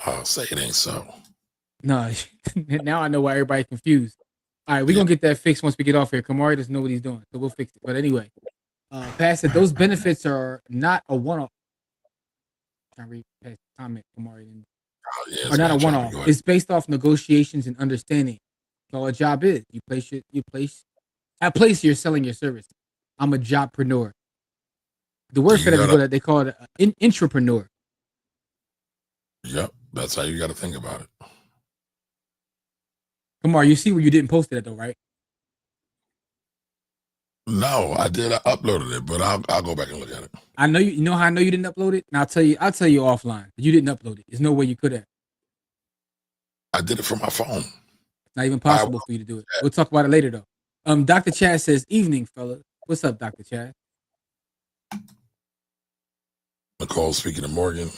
Oh, say it ain't so. No, now I know why everybody's confused. All right, we're gonna get that fixed once we get off here. Kamari doesn't know what he's doing, so we'll fix it. But anyway, Pat said those benefits are not a one-off. Trying to read past the comment, Kamari. Or not a one-off. It's based off negotiations and understanding. So a job is at place you're selling your service. I'm a jobpreneur. The word for that is what they call it an intrapreneur. Yep, that's how you got to think about it. Kamar, you see where you didn't post it though, right? No, I did. I uploaded it, but I'll go back and look at it. I know you know how I know you didn't upload it? And I'll tell you offline. You didn't upload it. There's no way you could have. I did it from my phone. Not even possible for you to do it. We'll talk about it later though. Dr. Chad says, evening, fella. What's up, Dr. Chad? Nicole speaking to Morgan.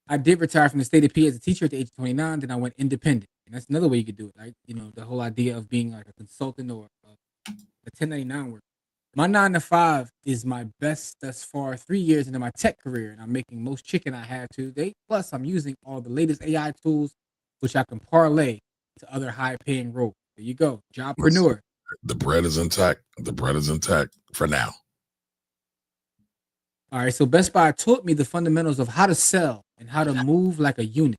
I did retire from the state of PA as a teacher at the age of 29. Then I went independent, and that's another way you could do it. Like the whole idea of being like a consultant or a 1099 worker. My 9 to 5 is my best thus far. 3 years into my tech career, and I'm making most chicken I have to date. Plus, I'm using all the latest AI tools, which I can parlay to other high-paying roles. There you go, jobpreneur. The bread is intact. The bread is intact for now. All right, so Best Buy taught me the fundamentals of how to sell and how to move like a unit.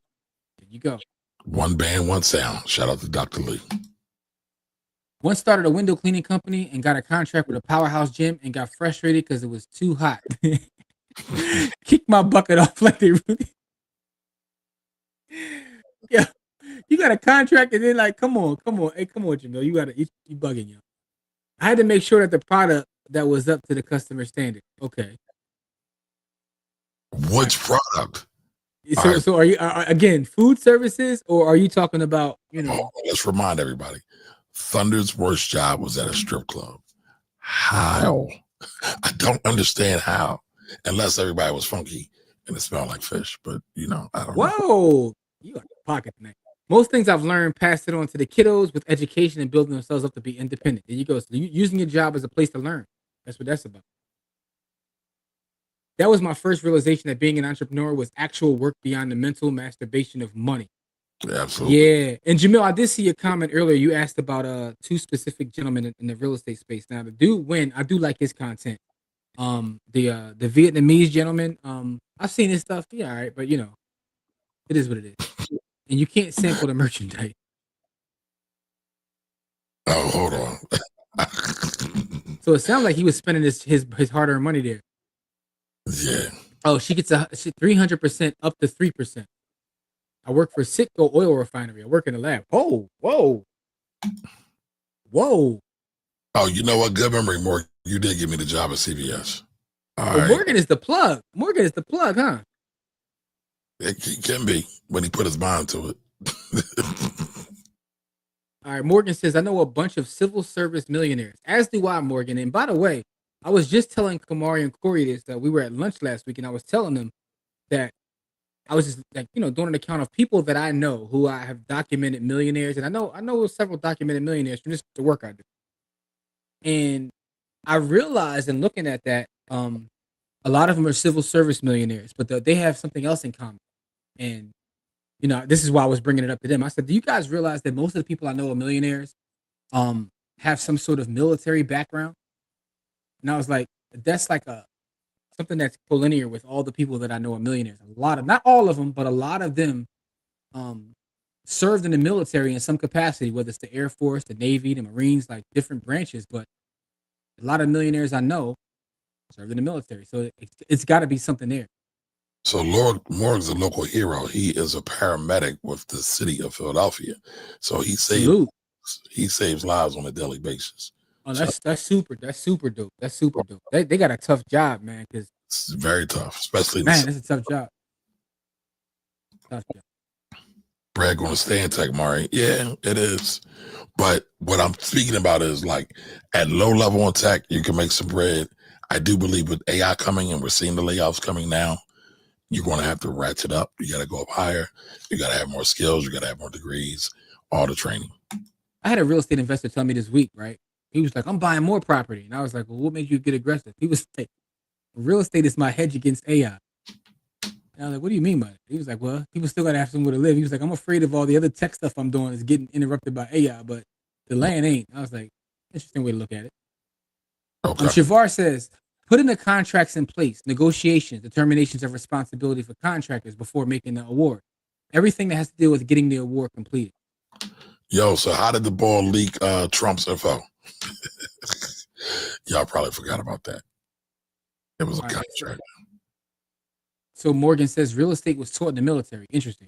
There you go. One band, one sound. Shout out to Dr. Lee. Once started a window cleaning company and got a contract with a powerhouse gym and got frustrated because it was too hot. Kicked my bucket off like they really. Yeah, you got a contract and then like, come on, hey, come on, Jamil, you bugging, yo. I had to make sure that the product that was up to the customer standard. Okay. Which product? So are you again food services, or are you talking about let's remind everybody. Thunder's worst job was at a strip club. How? I don't understand how, unless everybody was funky and it smelled like fish. But I don't know. Whoa, you got the pocket tonight. Most things I've learned, passed it on to the kiddos with education and building themselves up to be independent. There you go. So using your job as a place to learn. That's what that's about. That was my first realization that being an entrepreneur was actual work beyond the mental masturbation of money. Yeah, absolutely. Yeah. And Jamil, I did see a comment earlier. You asked about two specific gentlemen in the real estate space. Now, the dude Win, I do like his content. The Vietnamese gentleman, I've seen his stuff. Yeah, all right, but it is what it is. And you can't sample the merchandise. Oh, hold on. So it sounds like he was spending his hard-earned money there. Yeah. Oh, she gets 300% up to 3%. I work for Citgo Oil Refinery. I work in the lab. Oh, whoa. Oh, you know what? Good memory, Morgan. You did give me the job at CVS. All right. Morgan is the plug. Huh? He can be when he put his mind to it. All right. Morgan says, I know a bunch of civil service millionaires. As do I, Morgan. And by the way, I was just telling Camari and Corey this, that we were at lunch last week, and I was telling them that I was just like, doing an account of people that I know who I have documented millionaires. And I know several documented millionaires from just the work I do. And I realized in looking at that, a lot of them are civil service millionaires, but they have something else in common. And, this is why I was bringing it up to them. I said, do you guys realize that most of the people I know are millionaires have some sort of military background? And I was like, that's like something that's collinear with all the people that I know are millionaires. Not all of them, but a lot of them served in the military in some capacity, whether it's the Air Force, the Navy, the Marines, like different branches. But a lot of millionaires I know served in the military. So it's got to be something there. So Lord Morgan's a local hero. He is a paramedic with the city of Philadelphia. So he saves lives on a daily basis. Oh, that's super dope. That's super dope. They got a tough job, man. Because it's very tough, especially that's a tough job. Brad going to stay in tech, Mari. Yeah, it is. But what I'm speaking about is like at low level in tech, you can make some bread. I do believe with AI coming, and we're seeing the layoffs coming now, you're going to have to ratchet up. You got to go up higher. You got to have more skills. You got to have more degrees, all the training. I had a real estate investor tell me this week, right? He was like, I'm buying more property. And I was like, well, what made you get aggressive? He was like, real estate is my hedge against AI. And I was like, what do you mean by that? He was like, well, people still got to have somewhere to live. He was like, I'm afraid of all the other tech stuff I'm doing is getting interrupted by AI, but the land ain't. I was like, interesting way to look at it. Okay. Shavar says, putting the contracts in place, negotiations, determinations of responsibility for contractors before making the award. Everything that has to do with getting the award completed. Yo, so how did the ball leak Trump's info? Y'all probably forgot about that. It was a contract. So Morgan says real estate was taught in the military. Interesting.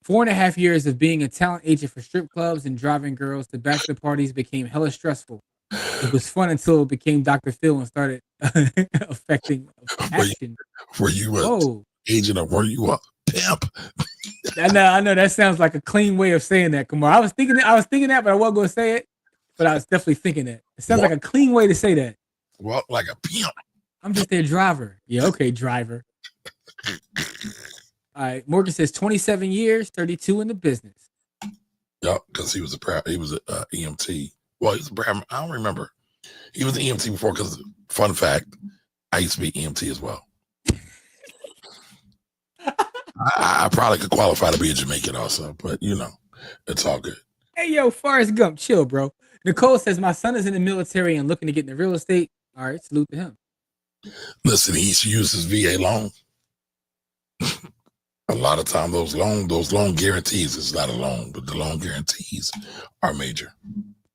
4.5 years of being a talent agent for strip clubs and driving girls to bachelor parties became hella stressful. It was fun until it became Dr. Phil and started affecting action. Were you an agent or were you a pimp? I know that sounds like a clean way of saying that, Kumar. I was thinking that, but I wasn't going to say it. But I was definitely thinking that. It sounds like a clean way to say that. Well, like a pimp. I'm just their driver. Yeah, okay, driver. All right. Morgan says 27 years, 32 in the business. Yep, because he was a EMT. Well, he's a I don't remember. He was an EMT before. Because fun fact, I used to be EMT as well. I probably could qualify to be a Jamaican also, but it's all good. Hey, yo, Forrest Gump, chill, bro. Nicole says my son is in the military and looking to get into real estate. All right, salute to him. Listen, he should use his VA loan. A lot of time, those loan guarantees is not a loan, but the loan guarantees are major.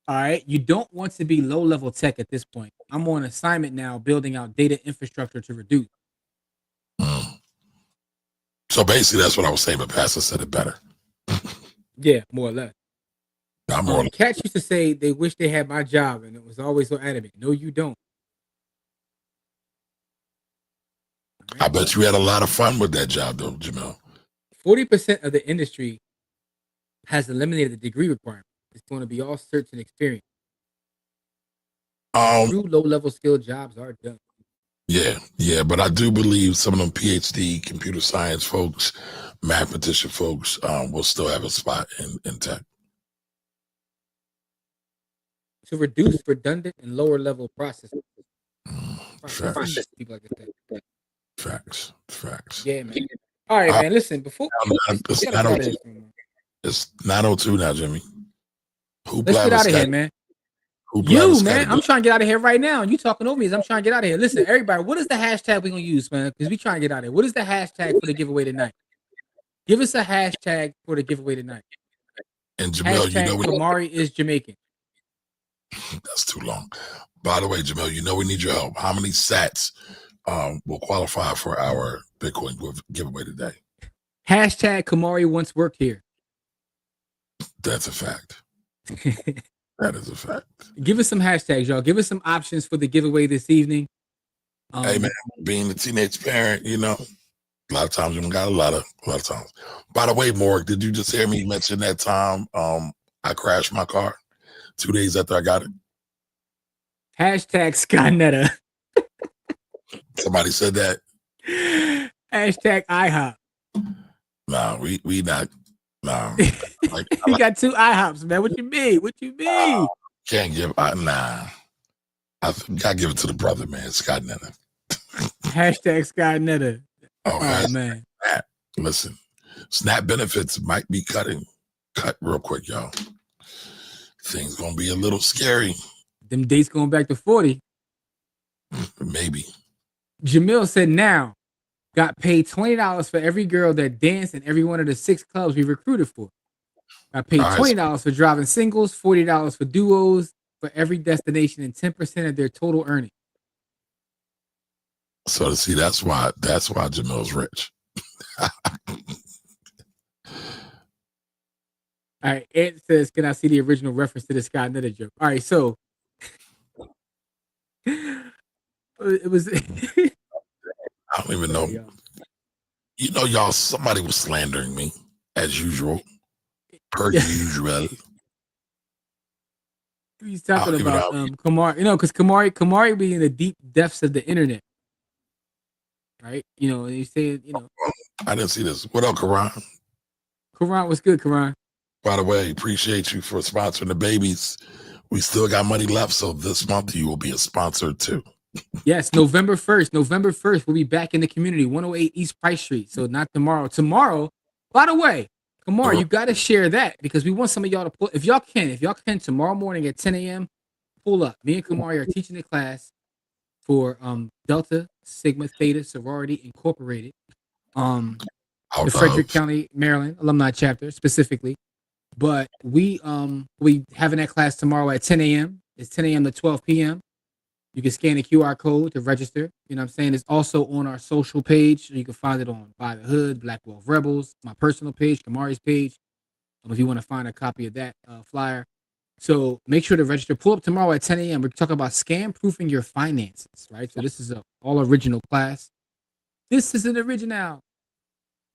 All right, you don't want to be low-level tech at this point. I'm on assignment now, building out data infrastructure to reduce. So basically, that's what I was saying, but Pastor said it better. Yeah, more or less. Not more. Cats used to say they wish they had my job, and it was always so adamant. No, you don't. Right. I bet you had a lot of fun with that job, though, Jamel. 40% of the industry has eliminated the degree requirement. It's going to be all certs and experience. True low-level skill jobs are done. Yeah, but I do believe some of them PhD, computer science folks, mathematician folks will still have a spot in tech. To reduce redundant and lower-level processes. Facts. People like that. Facts. Yeah, man. All right, man. Listen, before it's 9:02 now, Jimmy. Let's get out of here, man. You, man. I'm trying to get out of here right now. And you talking over me as I'm trying to get out of here. Listen, everybody, what is the hashtag we're going to use, man? Because we trying to get out of here. What is the hashtag for the giveaway tonight? Give us a hashtag for the giveaway tonight. And Jamel, hashtag Camari is Jamaican. That's too long. By the way, Jamel, we need your help. How many sats will qualify for our Bitcoin giveaway today? Hashtag Camari once worked here. That's a fact. That is a fact. Give us some hashtags, y'all. Give us some options for the giveaway this evening. Hey, man, being a teenage parent, a lot of times you got a lot of times. By the way, Morg, did you just hear me mention that time I crashed my car 2 days after I got it? Hashtag Skynetta. Somebody said that. Hashtag IHOP. Nah, we not. Nah. You got two IHOPs, man. What you mean? Can't give. Nah. I gotta give it to the brother, man. Skynetta. Hashtag Skynetta. Oh, man. Listen, SNAP benefits might be cut real quick, y'all. Things gonna be a little scary. Them dates going back to 40. Maybe. Jamil said now got paid $20 for every girl that danced in every one of the 6 clubs we recruited for. Got paid $20 for driving singles, $40 for duos for every destination, and 10% of their total earnings. So to see, that's why Jamil's rich. All right, Ed says, can I see the original reference to this guy? Another joke. All right, so it was. I don't even know. Y'all, somebody was slandering me as usual, per usual. He's talking about Camari, because Camari be in the deep depths of the internet, right? And he's saying, I didn't see this. What up, Karan? Karan, what's good, Karan? By the way, appreciate you for sponsoring the babies. We still got money left, so this month you will be a sponsor too. Yes, November 1st, we'll be back in the community, 108 East Price Street. So not tomorrow. Tomorrow, by the way, Kamar, you got to share that because we want some of y'all to pull. If y'all can, tomorrow morning at 10 a.m., pull up. Me and Kamari are teaching the class for Delta Sigma Theta Sorority Incorporated, the Frederick County, Maryland alumni chapter specifically. But we having that class tomorrow at 10 a.m. It's 10 a.m. to 12 p.m. You can scan the QR code to register. You know what I'm saying? It's also on our social page. You can find it on By the Hood, Black Wealth Rebels, my personal page, Kamari's page. If you want to find a copy of that flyer. So make sure to register. Pull up tomorrow at 10 a.m. We're talking about scam proofing your finances, right? So this is an all original class. This is an original,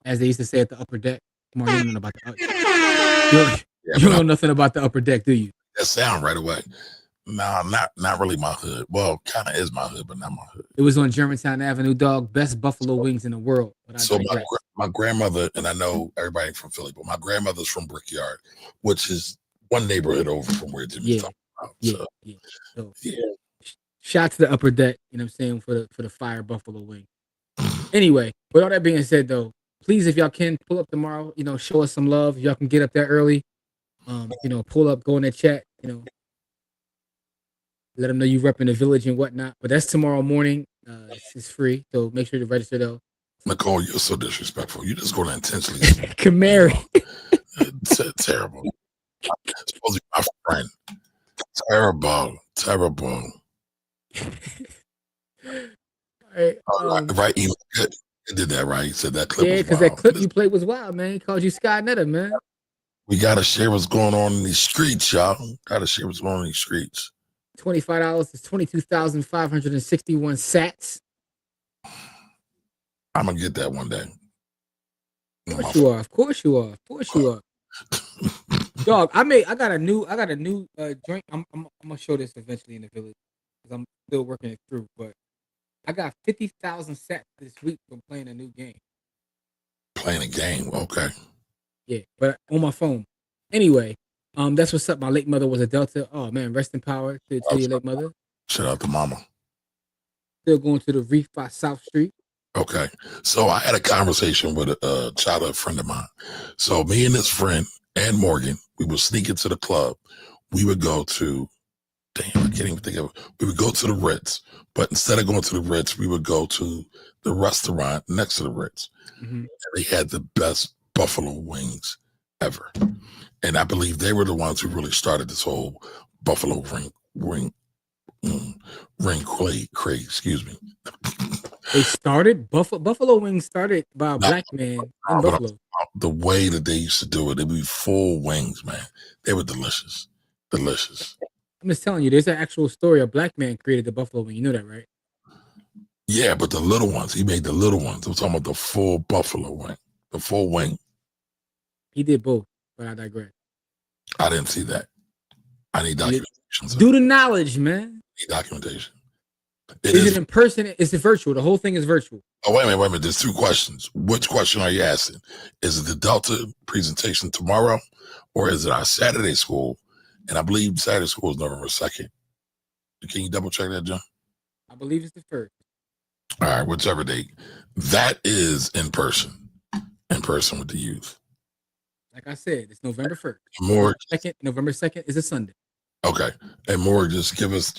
as they used to say at the upper deck. Kamari, you don't know about the you don't know nothing about the upper deck, do you? That sound right away. No, not really my hood. Well, kind of is my hood, but not my hood. It was on Germantown Avenue, dog. Best buffalo wings in the world. But So my grandmother, and I know everybody from Philly, but my grandmother's from Brickyard, which is one neighborhood over from where Jimmy's talking about. So, yeah. Shout to the upper deck, you know what I'm saying, for the fire buffalo wing. Anyway, with all that being said, though, please, if y'all can pull up tomorrow, you know, show us some love. Y'all can get up there early. You know, pull up, go in that chat, you know, let them know you repping the village and whatnot. But that's tomorrow morning. It's free, so make sure to register though. Nicole, you're so disrespectful. You just going to intentionally. Camari. It's terrible. It's supposed to be my friend. Terrible. Right. You did that right. You said that clip. Yeah, because that clip you played was wild, man. He called you Sky Netter, man. We gotta share what's going on in these streets, y'all. Gotta share what's going on in these streets. $25 is 22,561 sats. I'm gonna get that one day. Of course you are. Dog, I got a new joint. I'm gonna show this eventually in the village because I'm still working it through. But I got 50,000 sats this week from playing a new game. Playing a game, okay. Yeah, but on my phone. Anyway, that's what's up. My late mother was a Delta. Oh man, rest in power to your late mother. Shout out to mama. Still going to the Reef by South Street. Okay, so I had a conversation with a childhood friend of mine. So me and this friend and Morgan, we would sneak into the club. We would go to, I can't even think of it. We would go to the Ritz, but instead of going to the Ritz, we would go to the restaurant next to the Ritz. Mm-hmm. And they had the best buffalo wings ever. And I believe they were the ones who really started this whole buffalo ring craze, excuse me. They started buffalo wings started by a black man in Buffalo. The way that they used to do it, they'd be full wings, man. They were delicious. I'm just telling you, there's an actual story. A black man created the buffalo wing. You know that, right? Yeah, but the little ones, he made the little ones. I'm talking about the full buffalo wing, the full wing. He did both, but I digress. I didn't see that. I need documentation. Do the knowledge, man. I need documentation. Is it in person? Is it virtual? The whole thing is virtual. Oh, wait a minute. There's two questions. Which question are you asking? Is it the Delta presentation tomorrow, or is it our Saturday school? And I believe Saturday school is November 2nd. Can you double check that, John? I believe it's the 1st. All right, whichever date. That is in person with the youth. Like I said, it's November 1st. November 2nd is a Sunday. Okay. And more, just give us,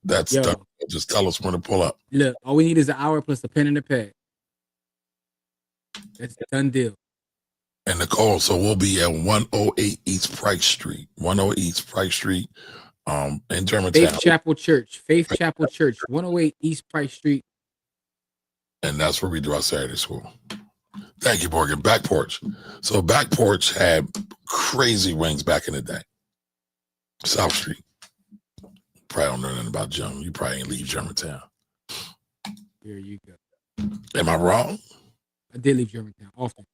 that's done. Just tell us when to pull up. Look, all we need is an hour plus a pen and a pad. That's a done deal. And Nicole, so we'll be at 108 East Pike Street. 108 East Pike Street, in Germantown. Faith Chapel Church, 108 East Pike Street. And that's where we do our Saturday school. Thank you, Morgan. Back Porch. So Back Porch had crazy wings back in the day. South Street. Probably don't know nothing about Young. You probably ain't leave Germantown. There you go. Am I wrong? I did leave Germantown often.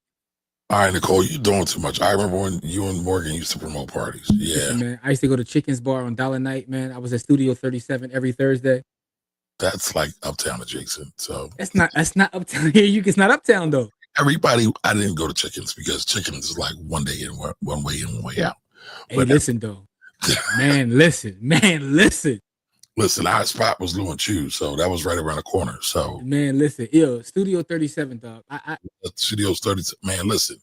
All right, Nicole, you're doing too much. I remember when you and Morgan used to promote parties. Yeah. Listen, man, I used to go to Chicken's Bar on Dollar Night, man. I was at Studio 37 every Thursday. That's like Uptown adjacent. So that's not Uptown here. It's not Uptown though. Everybody, I didn't go to Chickens because Chickens is like one day in, one way in, one way out. Hey, but listen though. Man, listen. Listen, our spot was Lou and Chew, so that was right around the corner. So, man, listen, Studio 37, dog. Studio's 37. Man, listen,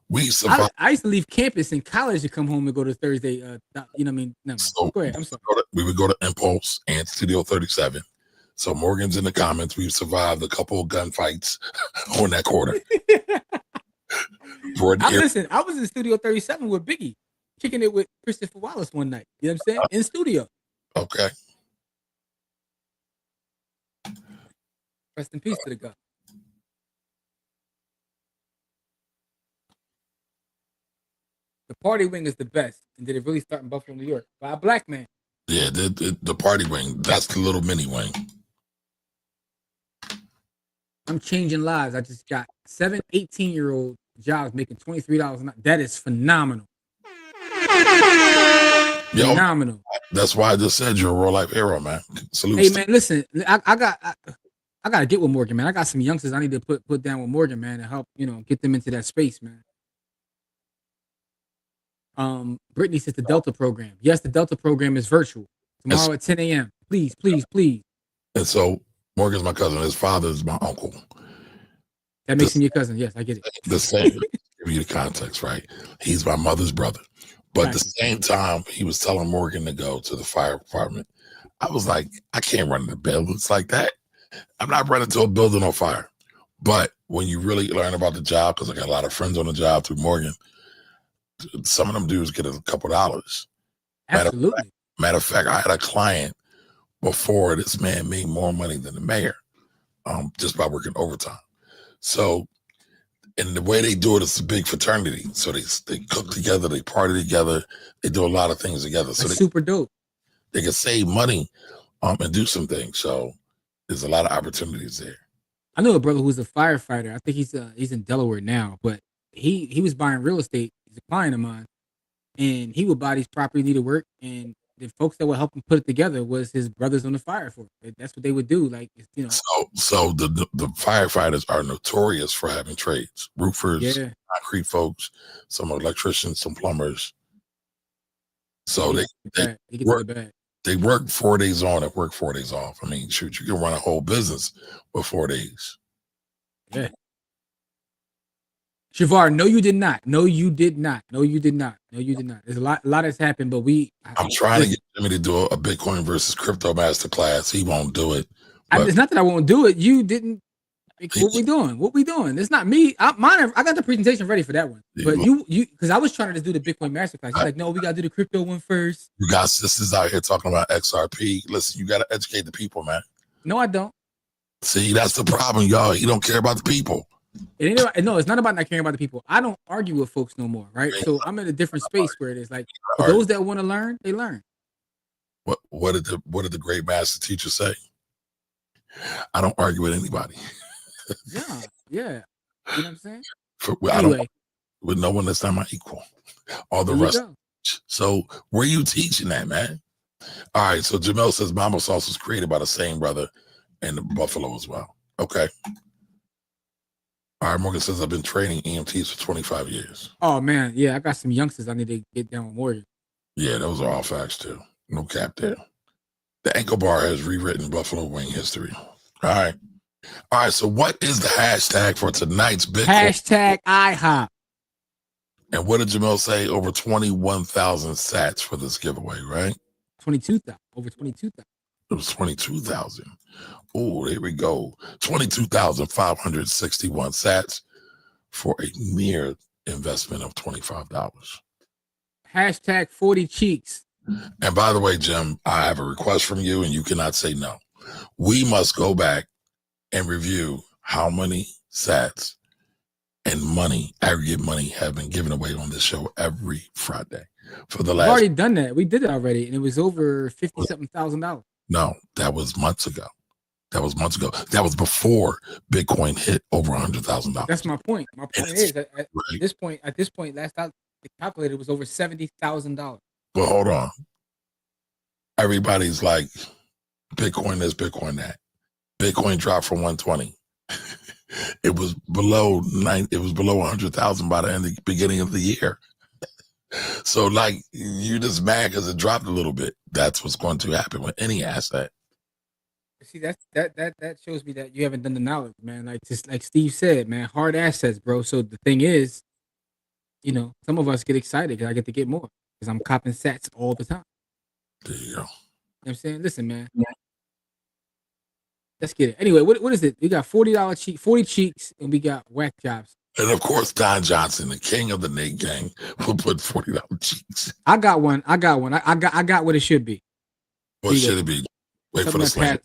we survived. I used to leave campus in college to come home and go to Thursday. You know what I mean? No, so go ahead. I'm sorry. We would go to Impulse and Studio 37. So Morgan's in the comments. We've survived a couple of gunfights on that corner. I was in Studio 37 with Biggie, kicking it with Christopher Wallace one night. You know what I'm saying? In studio. Okay. Rest in peace to the guy. The party wing is the best. And did it really start in Buffalo, New York? By a black man. Yeah, the party wing. That's the little mini wing. I'm changing lives. I just got 7 18-year-old jobs making $23 an hour. That is phenomenal. Yo, Phenomenal. that's why I just said you're a real life hero, man. Salute. Hey man, listen, I gotta get with Morgan, man. I got some youngsters I need to put down with Morgan, man, to help, get them into that space, man. Brittany says the Delta program. Yes, the Delta program is virtual. Tomorrow at 10 a.m. Please. And so Morgan's my cousin. His father is my uncle. That makes him your cousin. Yes, I get it. The same. Give you the context, right? He's my mother's brother. But at the same time, he was telling Morgan to go to the fire department. I was like, I can't run into buildings like that. I'm not running to a building on fire. But when you really learn about the job, because I got a lot of friends on the job through Morgan, some of them dudes get a couple dollars. Absolutely. Matter of fact, I had a client before this man made more money than the mayor, just by working overtime. So, and the way they do it is a big fraternity. So they cook together, they party together, they do a lot of things together. So that's super dope. They can save money and do some things. So there's a lot of opportunities there. I know a brother who's a firefighter. I think he's in Delaware now, but he was buying real estate. He's a client of mine, and he would buy these properties, needed work, and the folks that would help him put it together was his brothers on the fire force. That's what they would do. Like, So the firefighters are notorious for having trades: roofers, concrete folks, some electricians, some plumbers. So they work 4 days on and work 4 days off. I mean, shoot, you can run a whole business with 4 days. Yeah. Shavar, no, you did not. No, you did not. No, you did not. No, you did not. There's a lot has happened, but I'm trying to get Jimmy to do a Bitcoin versus crypto masterclass. He won't do it. It's not that I won't do it. You didn't. What we doing? It's not me. I got the presentation ready for that one. But you because I was trying to just do the Bitcoin masterclass. You're like, no, we gotta do the crypto one first. You got sisters out here talking about XRP. Listen, you gotta educate the people, man. No, I don't. See, that's the problem, y'all. You don't care about the people. No, it's not about not caring about the people. I don't argue with folks no more, right? So I'm in a different space where it is like for those that want to learn, they learn. What did the great master teacher say? I don't argue with anybody. Yeah. You know what I'm saying? I don't with no one that's not my equal. All the rest. So where you teaching that, man? All right. So Jamel says Mama Sauce was created by the same brother and the Buffalo as well. Okay. All right. Morgan says I've been training EMTs for 25 years. Oh man, yeah. I got some youngsters I need to get down with Morgan. Yeah, those are all facts too. No cap there. The ankle bar has rewritten Buffalo wing history. All right. So what is the hashtag for tonight's Bitcoin? Hashtag IHOP. And what did Jamel say? Over 21,000 sats for this giveaway, right? 22,000. Over 22,000. It was 22,000. Oh, there we go. 22,561 sats for a mere investment of $25. Hashtag 40 cheeks. And by the way, Jim, I have a request from you and you cannot say no. We must go back and review how many sats and aggregate money have been given away on this show every Friday for the last. We've already done that. We did it already, and it was over $50,000. No, that was months ago. That was before Bitcoin hit over $100,000. That's my point. My point is that at this point, last time the calculator was over $70,000. But hold on. Everybody's like, Bitcoin this, Bitcoin that. Bitcoin dropped from 120. It was below 100,000 by the beginning of the year. So like you just mad because it dropped a little bit. That's what's going to happen with any asset. See, that shows me that you haven't done the knowledge, man. Like just like Steve said, man, hard assets, bro. So the thing is, some of us get excited because I get to get more because I'm copping sats all the time. There you go. You know what I'm saying? Listen, man. Yeah. Let's get it. Anyway, what is it? We got $40 40 cheeks, and we got whack jobs. And of course, Don Johnson, the king of the Nate gang, will put $40 cheeks. I got one. I got what it should be. What should it be? Wait for the slander.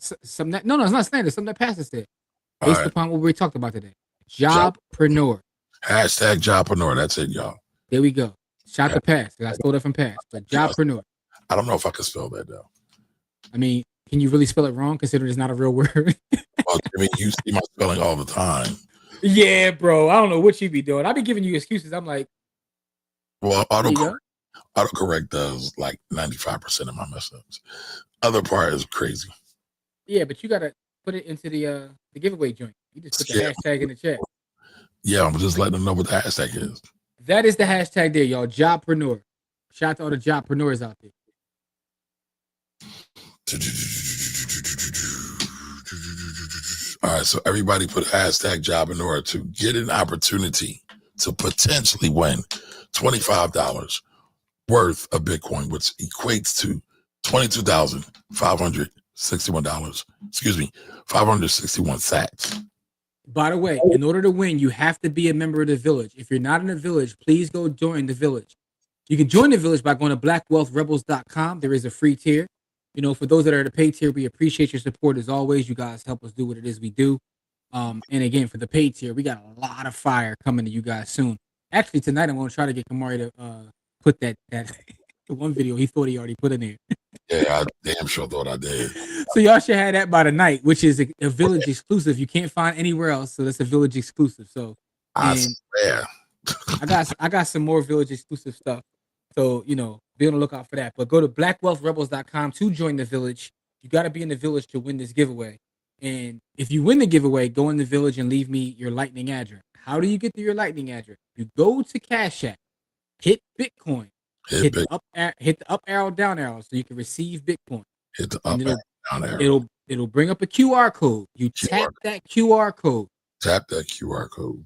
No, it's not slander. Something that passes there. Based upon what we talked about today. Jobpreneur. Hashtag jobpreneur. That's it, y'all. There we go. Shot the pass. I stole that from pass. But jobpreneur. I don't know if I can spell that, though. I mean, can you really spell it wrong considering it's not a real word? Well, I mean, you see my spelling all the time. Yeah, bro. I don't know what you be doing. I be giving you excuses. I'm like, well, Autocorrect does like 95% of my mess ups. Other part is crazy. Yeah, but you gotta put it into the giveaway joint. You just put the hashtag in the chat. Yeah, I'm just letting them know what the hashtag is. That is the hashtag there, y'all. Jobpreneur. Shout out to all the jobpreneurs out there. All right, so everybody put hashtag jobpreneur to get an opportunity to potentially win $25 worth of Bitcoin, which equates to $22,561. Excuse me, 561 sats. By the way, in order to win, you have to be a member of the village. If you're not in the village, please go join the village. You can join the village by going to blackwealthrebels.com. There is a free tier. You know, for those that are the paid tier, we appreciate your support as always. You guys help us do what it is we do. And again, for the paid tier, we got a lot of fire coming to you guys soon. Actually, tonight I'm going to try to get Camari to put that the one video he thought he already put in there. Yeah, I damn sure thought I did. So y'all should have that by tonight, which is a village exclusive. You can't find anywhere else, so that's a village exclusive. So I swear. I got some more village exclusive stuff. So, you know, be on the lookout for that. But go to blackwealthrebels.com to join the village. You got to be in the village to win this giveaway. And if you win the giveaway, go in the village and leave me your Lightning address. How do you get to your Lightning address? You go to Cash App, hit Bitcoin, hit the up arrow, down arrow, so you can receive Bitcoin. Hit the up arrow, down arrow. It'll bring up a QR code. You tap that QR code. Tap that QR code.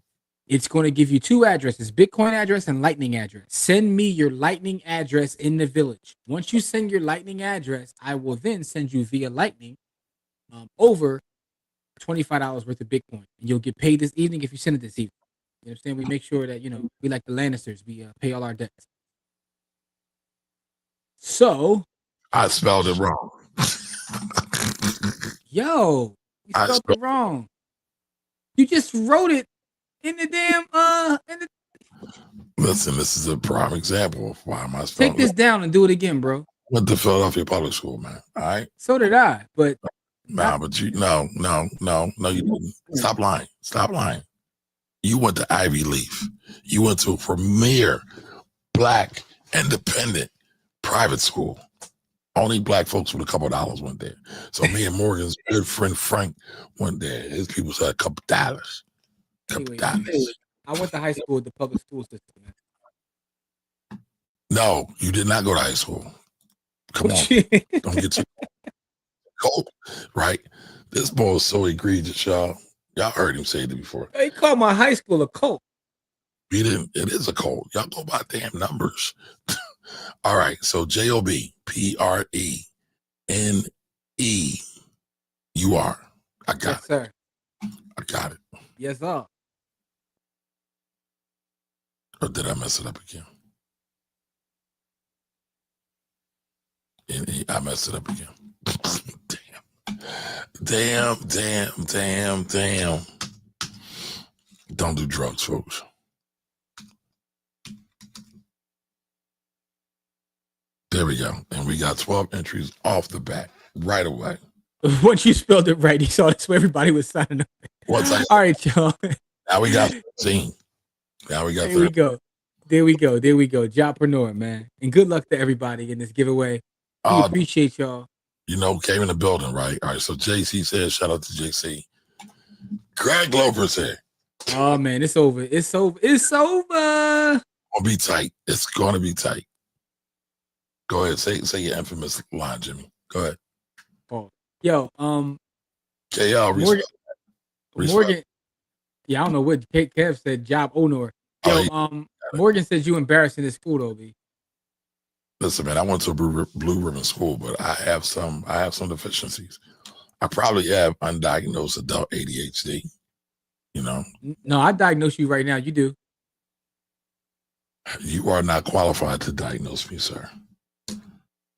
It's going to give you two addresses, Bitcoin address and Lightning address. Send me your Lightning address in the village. Once you send your Lightning address, I will then send you via Lightning over $25 worth of Bitcoin. And you'll get paid this evening if you send it this evening. You understand? We make sure that, you know, we like the Lannisters. We pay all our debts. So. I spelled it wrong. Yo, you spelled it wrong. You just wrote it in the damn Listen, this is a prime example of why am I spelling. Take this down and do it again, bro. Went to Philadelphia Public School, man. All right. So did I, but but you no, you didn't. Stop lying. You went to Ivy Leaf. You went to a premier Black independent private school. Only Black folks with a couple of dollars went there. So me and Morgan's good friend Frank went there. His people said a couple dollars. Anyway, I went to high school with the public school system, man. No, you did not go to high school. Come on. Don't get too cold, right? This boy is so egregious, y'all. Y'all heard him say it before. He called my high school a cult. We didn't. It is a cult. Y'all go by damn numbers. All right. So JOBPRENEUR. I got it. Sir. I got it. Yes, sir. Or did I mess it up again? I messed it up again. Damn. Don't do drugs, folks. There we go. And we got 12 entries off the bat right away. Once you spelled it right, you saw this where everybody was signing up. All right, y'all. Now we got 13. Now we got 13. There we go. Jobpreneur, man. And good luck to everybody in this giveaway. We appreciate y'all. You know, came in the building, right? All right, so JC says, shout out to JC. Greg Lover's here. Oh, man, it's over. It's over. It's gonna be tight. It's gonna be tight. Go ahead, say your infamous line, Jimmy. Go ahead. Oh, yo, KL, Morgan. Yeah, I don't know what Kev said. Job owner. Yo, Morgan says you embarrassing this school, though, B. Listen, man, I went to a blue ribbon school, but I have some deficiencies. I probably have undiagnosed adult ADHD. You know. No, I diagnose you right now. You do. You are not qualified to diagnose me, sir.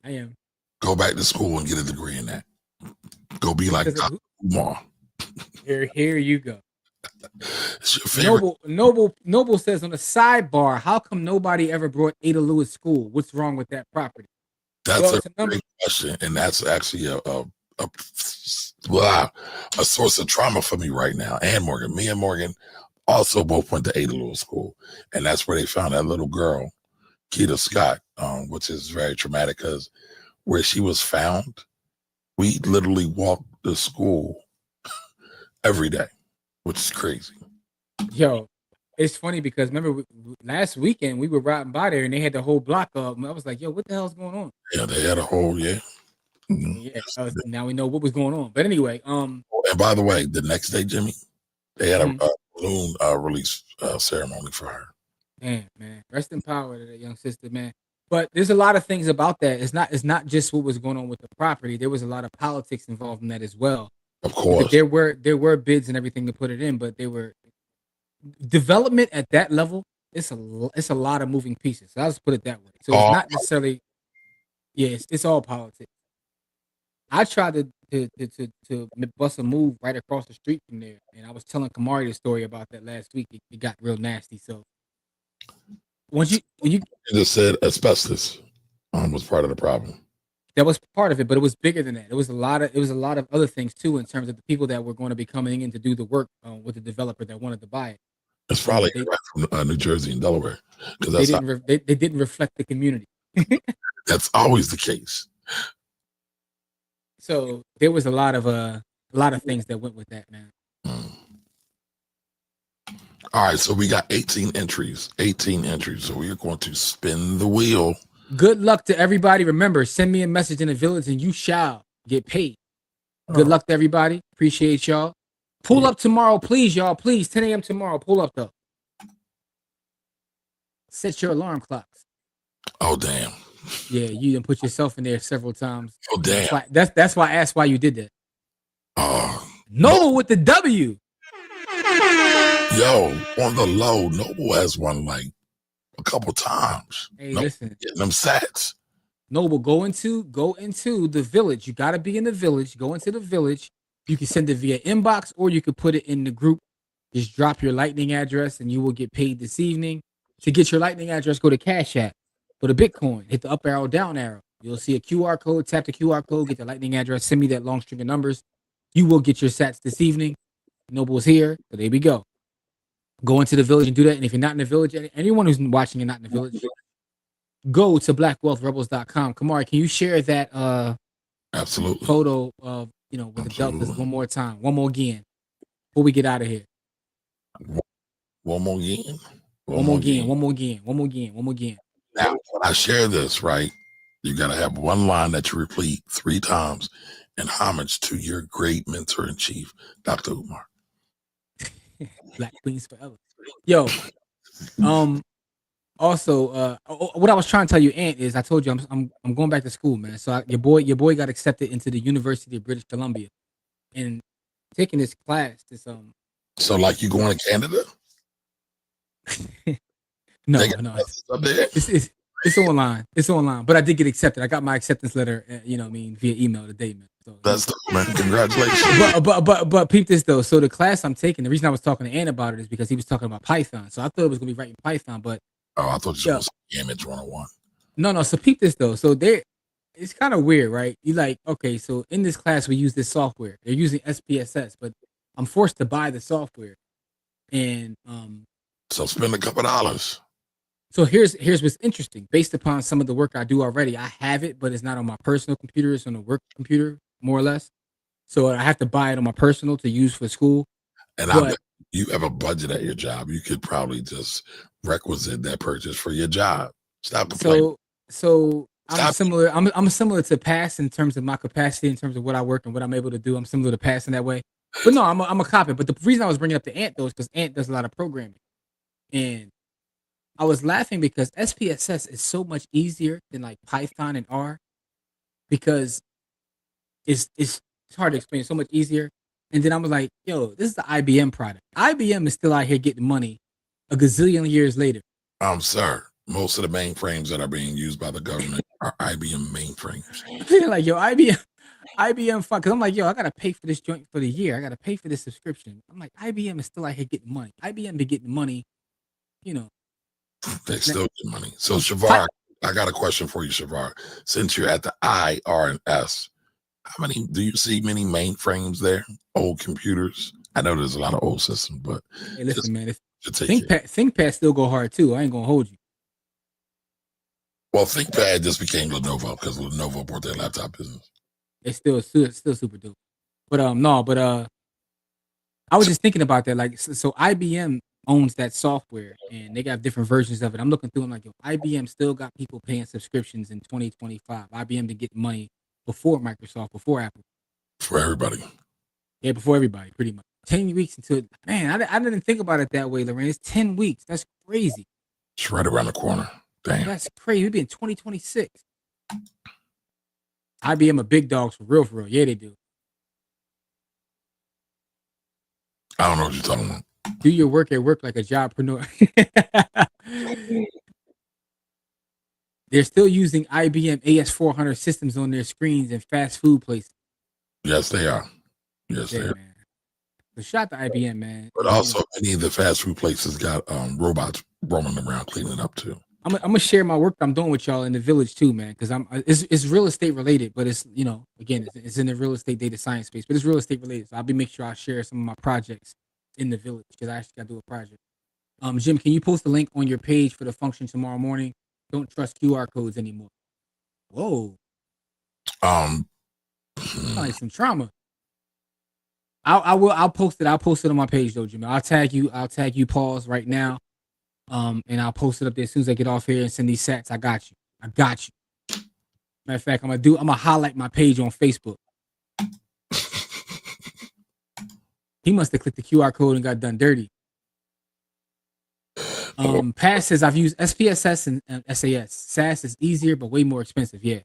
I am. Go back to school and get a degree in that. Go be like Dr. Umar. Here you go. It's your favorite. Noble says on the sidebar, how come nobody ever brought Ada Lewis school? What's wrong with that property? That's a great question, and that's actually a source of trauma for me right now. And Morgan, me and Morgan also both went to Ada Lewis school, and that's where they found that little girl Keita Scott, which is very traumatic because where she was found, we literally walked to school every day, which is crazy. Yo, it's funny because remember last weekend we were riding by there and they had the whole block up. And I was like, yo, what the hell's going on? Yeah, they had a whole, yeah. Yeah, now we know what was going on. But anyway, and by the way, the next day, Jimmy, they had a balloon release ceremony for her. Damn, man, rest in power to that young sister, man. But there's a lot of things about that. It's not just what was going on with the property. There was a lot of politics involved in that as well. Of course, there were bids and everything to put it in, but they were development at that level. It's a lot of moving pieces. So I'll just put it that way. So it's not necessarily, it's all politics. I tried to bust a move right across the street from there, and I was telling Camari the story about that last week. It got real nasty. So when you just said asbestos was part of the problem. That was part of it, but it was bigger than that. It was a lot of other things too, in terms of the people that were going to be coming in to do the work with the developer that wanted to buy it. It's probably right from New Jersey and Delaware, because they didn't reflect the community. That's always the case. So there was a lot of things that went with that, man. All right, so we got 18 entries. So we are going to spin the wheel. Good luck to everybody. Remember, send me a message in the village and you shall get paid. Good luck to everybody. Appreciate y'all. Pull up tomorrow, please, y'all. Please, 10 a.m. tomorrow. Pull up, though. Set your alarm clocks. Oh, damn. Yeah, you done put yourself in there several times. Oh, damn. That's why I asked why you did that. Noble with the W. Yo, on the low, Noble has won like a couple times. Hey, listen. Getting them sats. Noble, go into the village. You got to be in the village. Go into the village. You can send it via inbox or you could put it in the group. Just drop your Lightning address and you will get paid this evening. To get your Lightning address, go to Cash App. Go to Bitcoin. Hit the up arrow, down arrow. You'll see a QR code. Tap the QR code. Get the Lightning address. Send me that long string of numbers. You will get your sats this evening. Noble's here. So there we go. Go into the village and do that. And if you're not in the village, anyone who's watching and not in the village, go to blackwealthrebels.com. Kamari, can you share that absolutely photo of with the deltas one more time, one more again, before we get out of here? One more again. Now, when I share this, right, you got to have one line that you repeat 3 times in homage to your great mentor in chief, Dr. Umar. Black Queens forever. Yo, also, what I was trying to tell you, Ant, is I told you I'm going back to school, man. So your boy got accepted into the University of British Columbia, and taking this class. So like you going to Canada? No. It's online. It's online. But I did get accepted. I got my acceptance letter, via email today, man. So, that's dope, man. Congratulations. But peep this though. So the class I'm taking, the reason I was talking to Ant about it is because he was talking about Python. So I thought it was gonna be writing Python, but I thought you was Image 101. No. So peep this though. So it's kind of weird, right? You like, okay, so in this class we use this software. They're using SPSS, but I'm forced to buy the software. And so spend a couple dollars. So here's what's interesting. Based upon some of the work I do already, I have it, but it's not on my personal computer. It's on the work computer, more or less. So I have to buy it on my personal to use for school. And I bet you have a budget at your job. You could probably just requisite that purchase for your job. Stop complaining. So I'm similar. I'm similar to Pass in terms of my capacity, in terms of what I work and what I'm able to do. I'm similar to Pass in that way. But no, I'm a copy. But the reason I was bringing up the Ant though is because Ant does a lot of programming, and I was laughing because SPSS is so much easier than like Python and R, because it's hard to explain. It's so much easier. And then I was like, yo, this is the IBM product. IBM is still out here getting money a gazillion years later. Sir, most of the mainframes that are being used by the government are IBM mainframes. Like, yo, IBM fun. Because I'm like, yo, I got to pay for this joint for the year. I got to pay for this subscription. I'm like, IBM is still out here getting money. IBM be getting money, They still get money. So, Shavar, I got a question for you, Shavar. Since you're at the I, R, and S, do you see many mainframes there? Old computers? I know there's a lot of old systems, but hey, listen, man, ThinkPad still go hard too. I ain't gonna hold you. Well, ThinkPad just became Lenovo because Lenovo bought their laptop business. It's still super dope. But I was just thinking about that. Like, so IBM owns that software, and they got different versions of it. I'm looking through them like, yo, IBM still got people paying subscriptions in 2025. IBM to get money before Microsoft, before Apple. For everybody. Yeah, before everybody, pretty much. 10 weeks until, man, I didn't think about it that way, Lorraine. It's 10 weeks. That's crazy. It's right around the corner. Damn. That's crazy. We'll be in 2026. IBM a big dogs for real. Yeah, they do. I don't know what you're talking about. Do your work at work like a jobpreneur. They're still using IBM AS400 systems on their screens in fast food places. Yes, they are. Yes, they are. Man. So shout to IBM, man. But also, many of the fast food places got robots roaming around cleaning up too. I'm gonna share my work I'm doing with y'all in the village too, man. Because it's real estate related, but it's again it's in the real estate data science space, but it's real estate related. So I'll be making sure I share some of my projects in the village because I actually got to do a project. Jim, can you post the link on your page for the function tomorrow morning? Don't trust QR codes anymore. Whoa. Like some trauma. I'll post it. I'll post it on my page though, Jim. I'll tag you, pause right now. And I'll post it up there as soon as I get off here and send these sats. I got you. Matter of fact, I'm gonna highlight my page on Facebook. He must have clicked the QR code and got done dirty. Pat says I've used SPSS and SAS. SAS is easier but way more expensive. Yeah,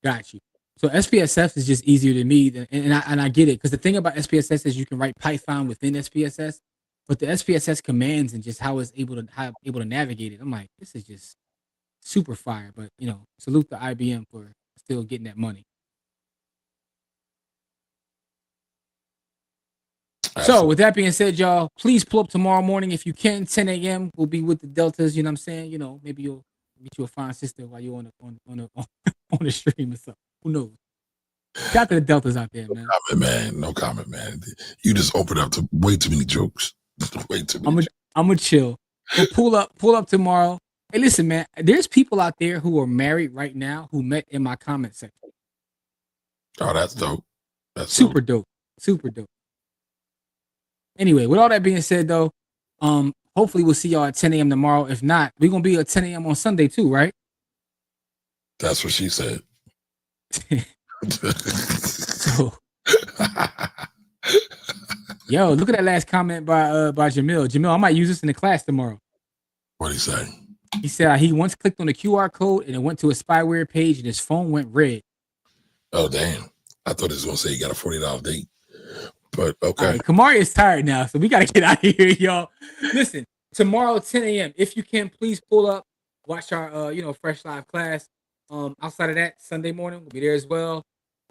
got you. So SPSS is just easier to me, and I get it because the thing about SPSS is you can write Python within SPSS, but the SPSS commands and just how it's able to navigate it. I'm like, this is just super fire. But salute to IBM for still getting that money. So with that being said, y'all, please pull up tomorrow morning if you can. 10 a.m. We'll be with the Deltas. You know what I'm saying? Maybe you'll meet you a fine sister while you're on the stream or something. Who knows? Shout out to the Deltas out there, man. No comment, man. You just opened up to way too many jokes. Way too many. I'm gonna chill. We'll pull up tomorrow. Hey, listen, man. There's people out there who are married right now who met in my comment section. Oh, that's dope. That's super dope. Super dope. Anyway, with all that being said, though, hopefully we'll see y'all at 10 a.m. tomorrow. If not, we're gonna be at 10 a.m. on Sunday too, right? That's what she said. So, yo, look at that last comment by Jamil. Jamil, I might use this in the class tomorrow. What'd he say? He said he once clicked on the QR code and it went to a spyware page and his phone went red. Oh, damn. I thought he was gonna say he got a $40 date. But okay. Right, Camari is tired now, so we got to get out of here, y'all. Listen, tomorrow 10 a.m. If you can, please pull up, watch our fresh live class. Outside of that, Sunday morning we'll be there as well.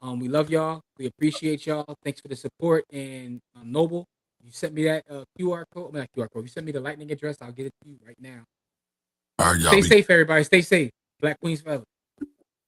We love y'all. We appreciate y'all. Thanks for the support. And Noble, you sent me that QR code. Not QR code. You sent me the lightning address. I'll get it to you right now. All right, y'all. Stay safe, everybody. Stay safe. Black Queens forever.